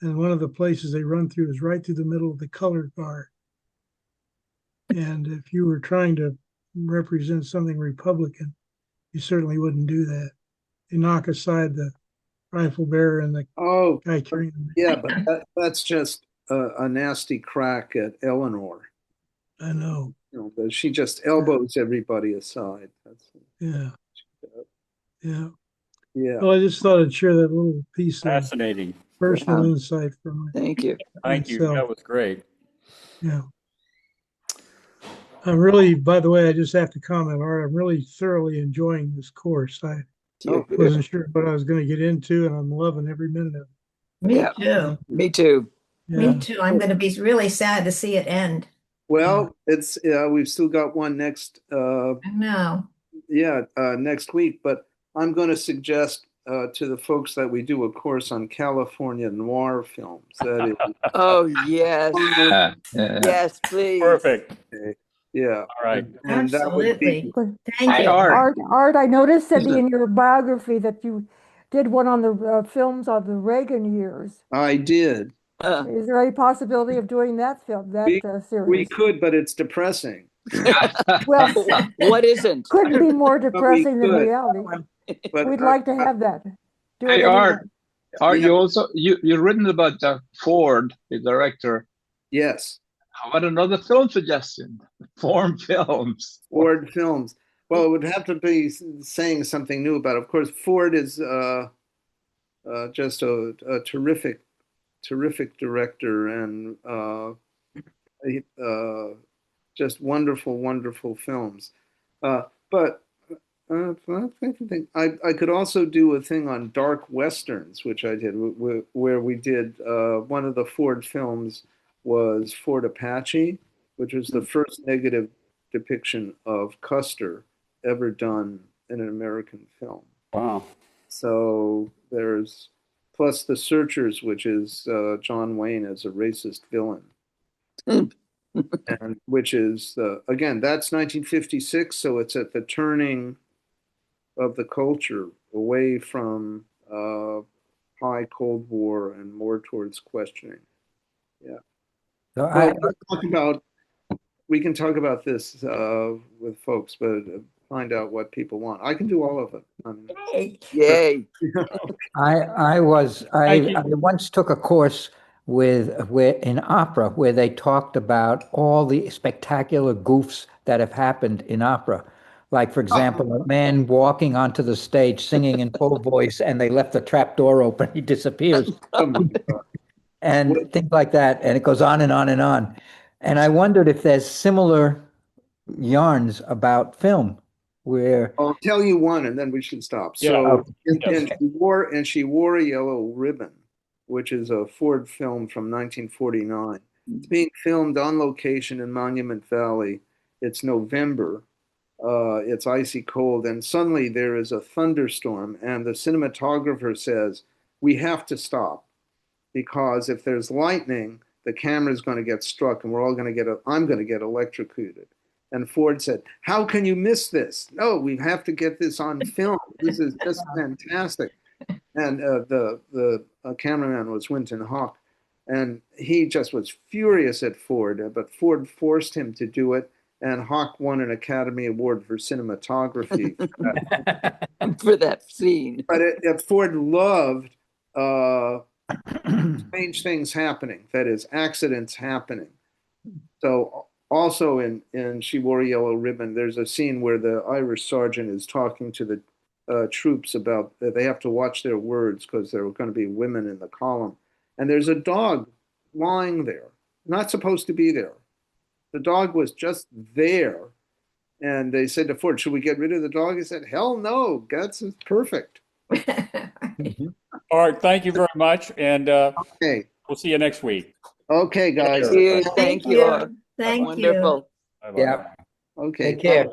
And one of the places they run through is right through the middle of the color guard. And if you were trying to represent something Republican, you certainly wouldn't do that. You knock aside the rifle bearer and the guy carrying them. Yeah, but that's just a nasty crack at Eleanor. I know. But she just elbows everybody aside. Yeah. Yeah. Yeah. Well, I just thought I'd share that little piece Fascinating. of personal insight from Thank you. Thank you. That was great. Yeah. I'm really, by the way, I just have to comment, Art, I'm really thoroughly enjoying this course. I wasn't sure what I was going to get into, and I'm loving every minute of it. Me too. Me too. Me too. I'm going to be really sad to see it end. Well, it's we've still got one next. I know. Yeah, next week. But I'm going to suggest to the folks that we do a course on California noir films. That is. Oh yes, yes, please. Perfect. Okay. Yeah. All right. And that would be. Thank you. Art, I noticed that in your biography that you did one on the films of the Reagan years. I did. Is there any possibility of doing that film, series? We could, but it's depressing. Well, what isn't? Couldn't be more depressing than reality. But we'd like to have that. Do hey, it anyway. Art, you also you've written about Ford, the director. Yes. How about another film suggestion? Ford films. Ford films. Well, it would have to be saying something new about it. Of course, Ford is just a terrific director and just wonderful, wonderful films. But I could also do a thing on dark westerns, which I did, where we did one of the Ford films was Fort Apache, which was the first negative depiction of Custer ever done in an American film. Wow. So there's plus The Searchers, which is John Wayne as a racist villain. And which is, again, that's 1956, so it's at the turning of the culture away from high Cold War and more towards questioning. Yeah. So we can talk about this with folks, but find out what people want. I can do all of it. Yay! I once took a course in opera where they talked about all the spectacular goofs that have happened in opera. Like, for example, a man walking onto the stage singing in full voice and they left the trap door open, he disappears. And things like that. And it goes on and on and on. And I wondered if there's similar yarns about film where I'll tell you one and then we should stop. Yeah. So and she wore a yellow ribbon, which is a Ford film from 1949. It's being filmed on location in Monument Valley. It's November. It's icy cold, and suddenly there is a thunderstorm, and the cinematographer says, "We have to stop because if there's lightning, the camera is going to get struck, and we're all going to I'm going to get electrocuted." And Ford said, "How can you miss this? No, we have to get this on film. This is just fantastic." And the cameraman was Winton Hawk, and he just was furious at Ford, but Ford forced him to do it, and Hawk won an Academy Award for cinematography for that scene. But Ford loved strange things happening, that is, accidents happening. So also in She Wore a Yellow Ribbon, there's a scene where the Irish sergeant is talking to the troops about that they have to watch their words because there are going to be women in the column. And there's a dog lying there, not supposed to be there. The dog was just there. And they said to Ford, "Should we get rid of the dog?" He said, "Hell no, that's perfect." All right, thank you very much. And okay. We'll see you next week. Okay, guys. Thank you. Thank you. Wonderful. Bye-bye. Yeah. Okay. Take care.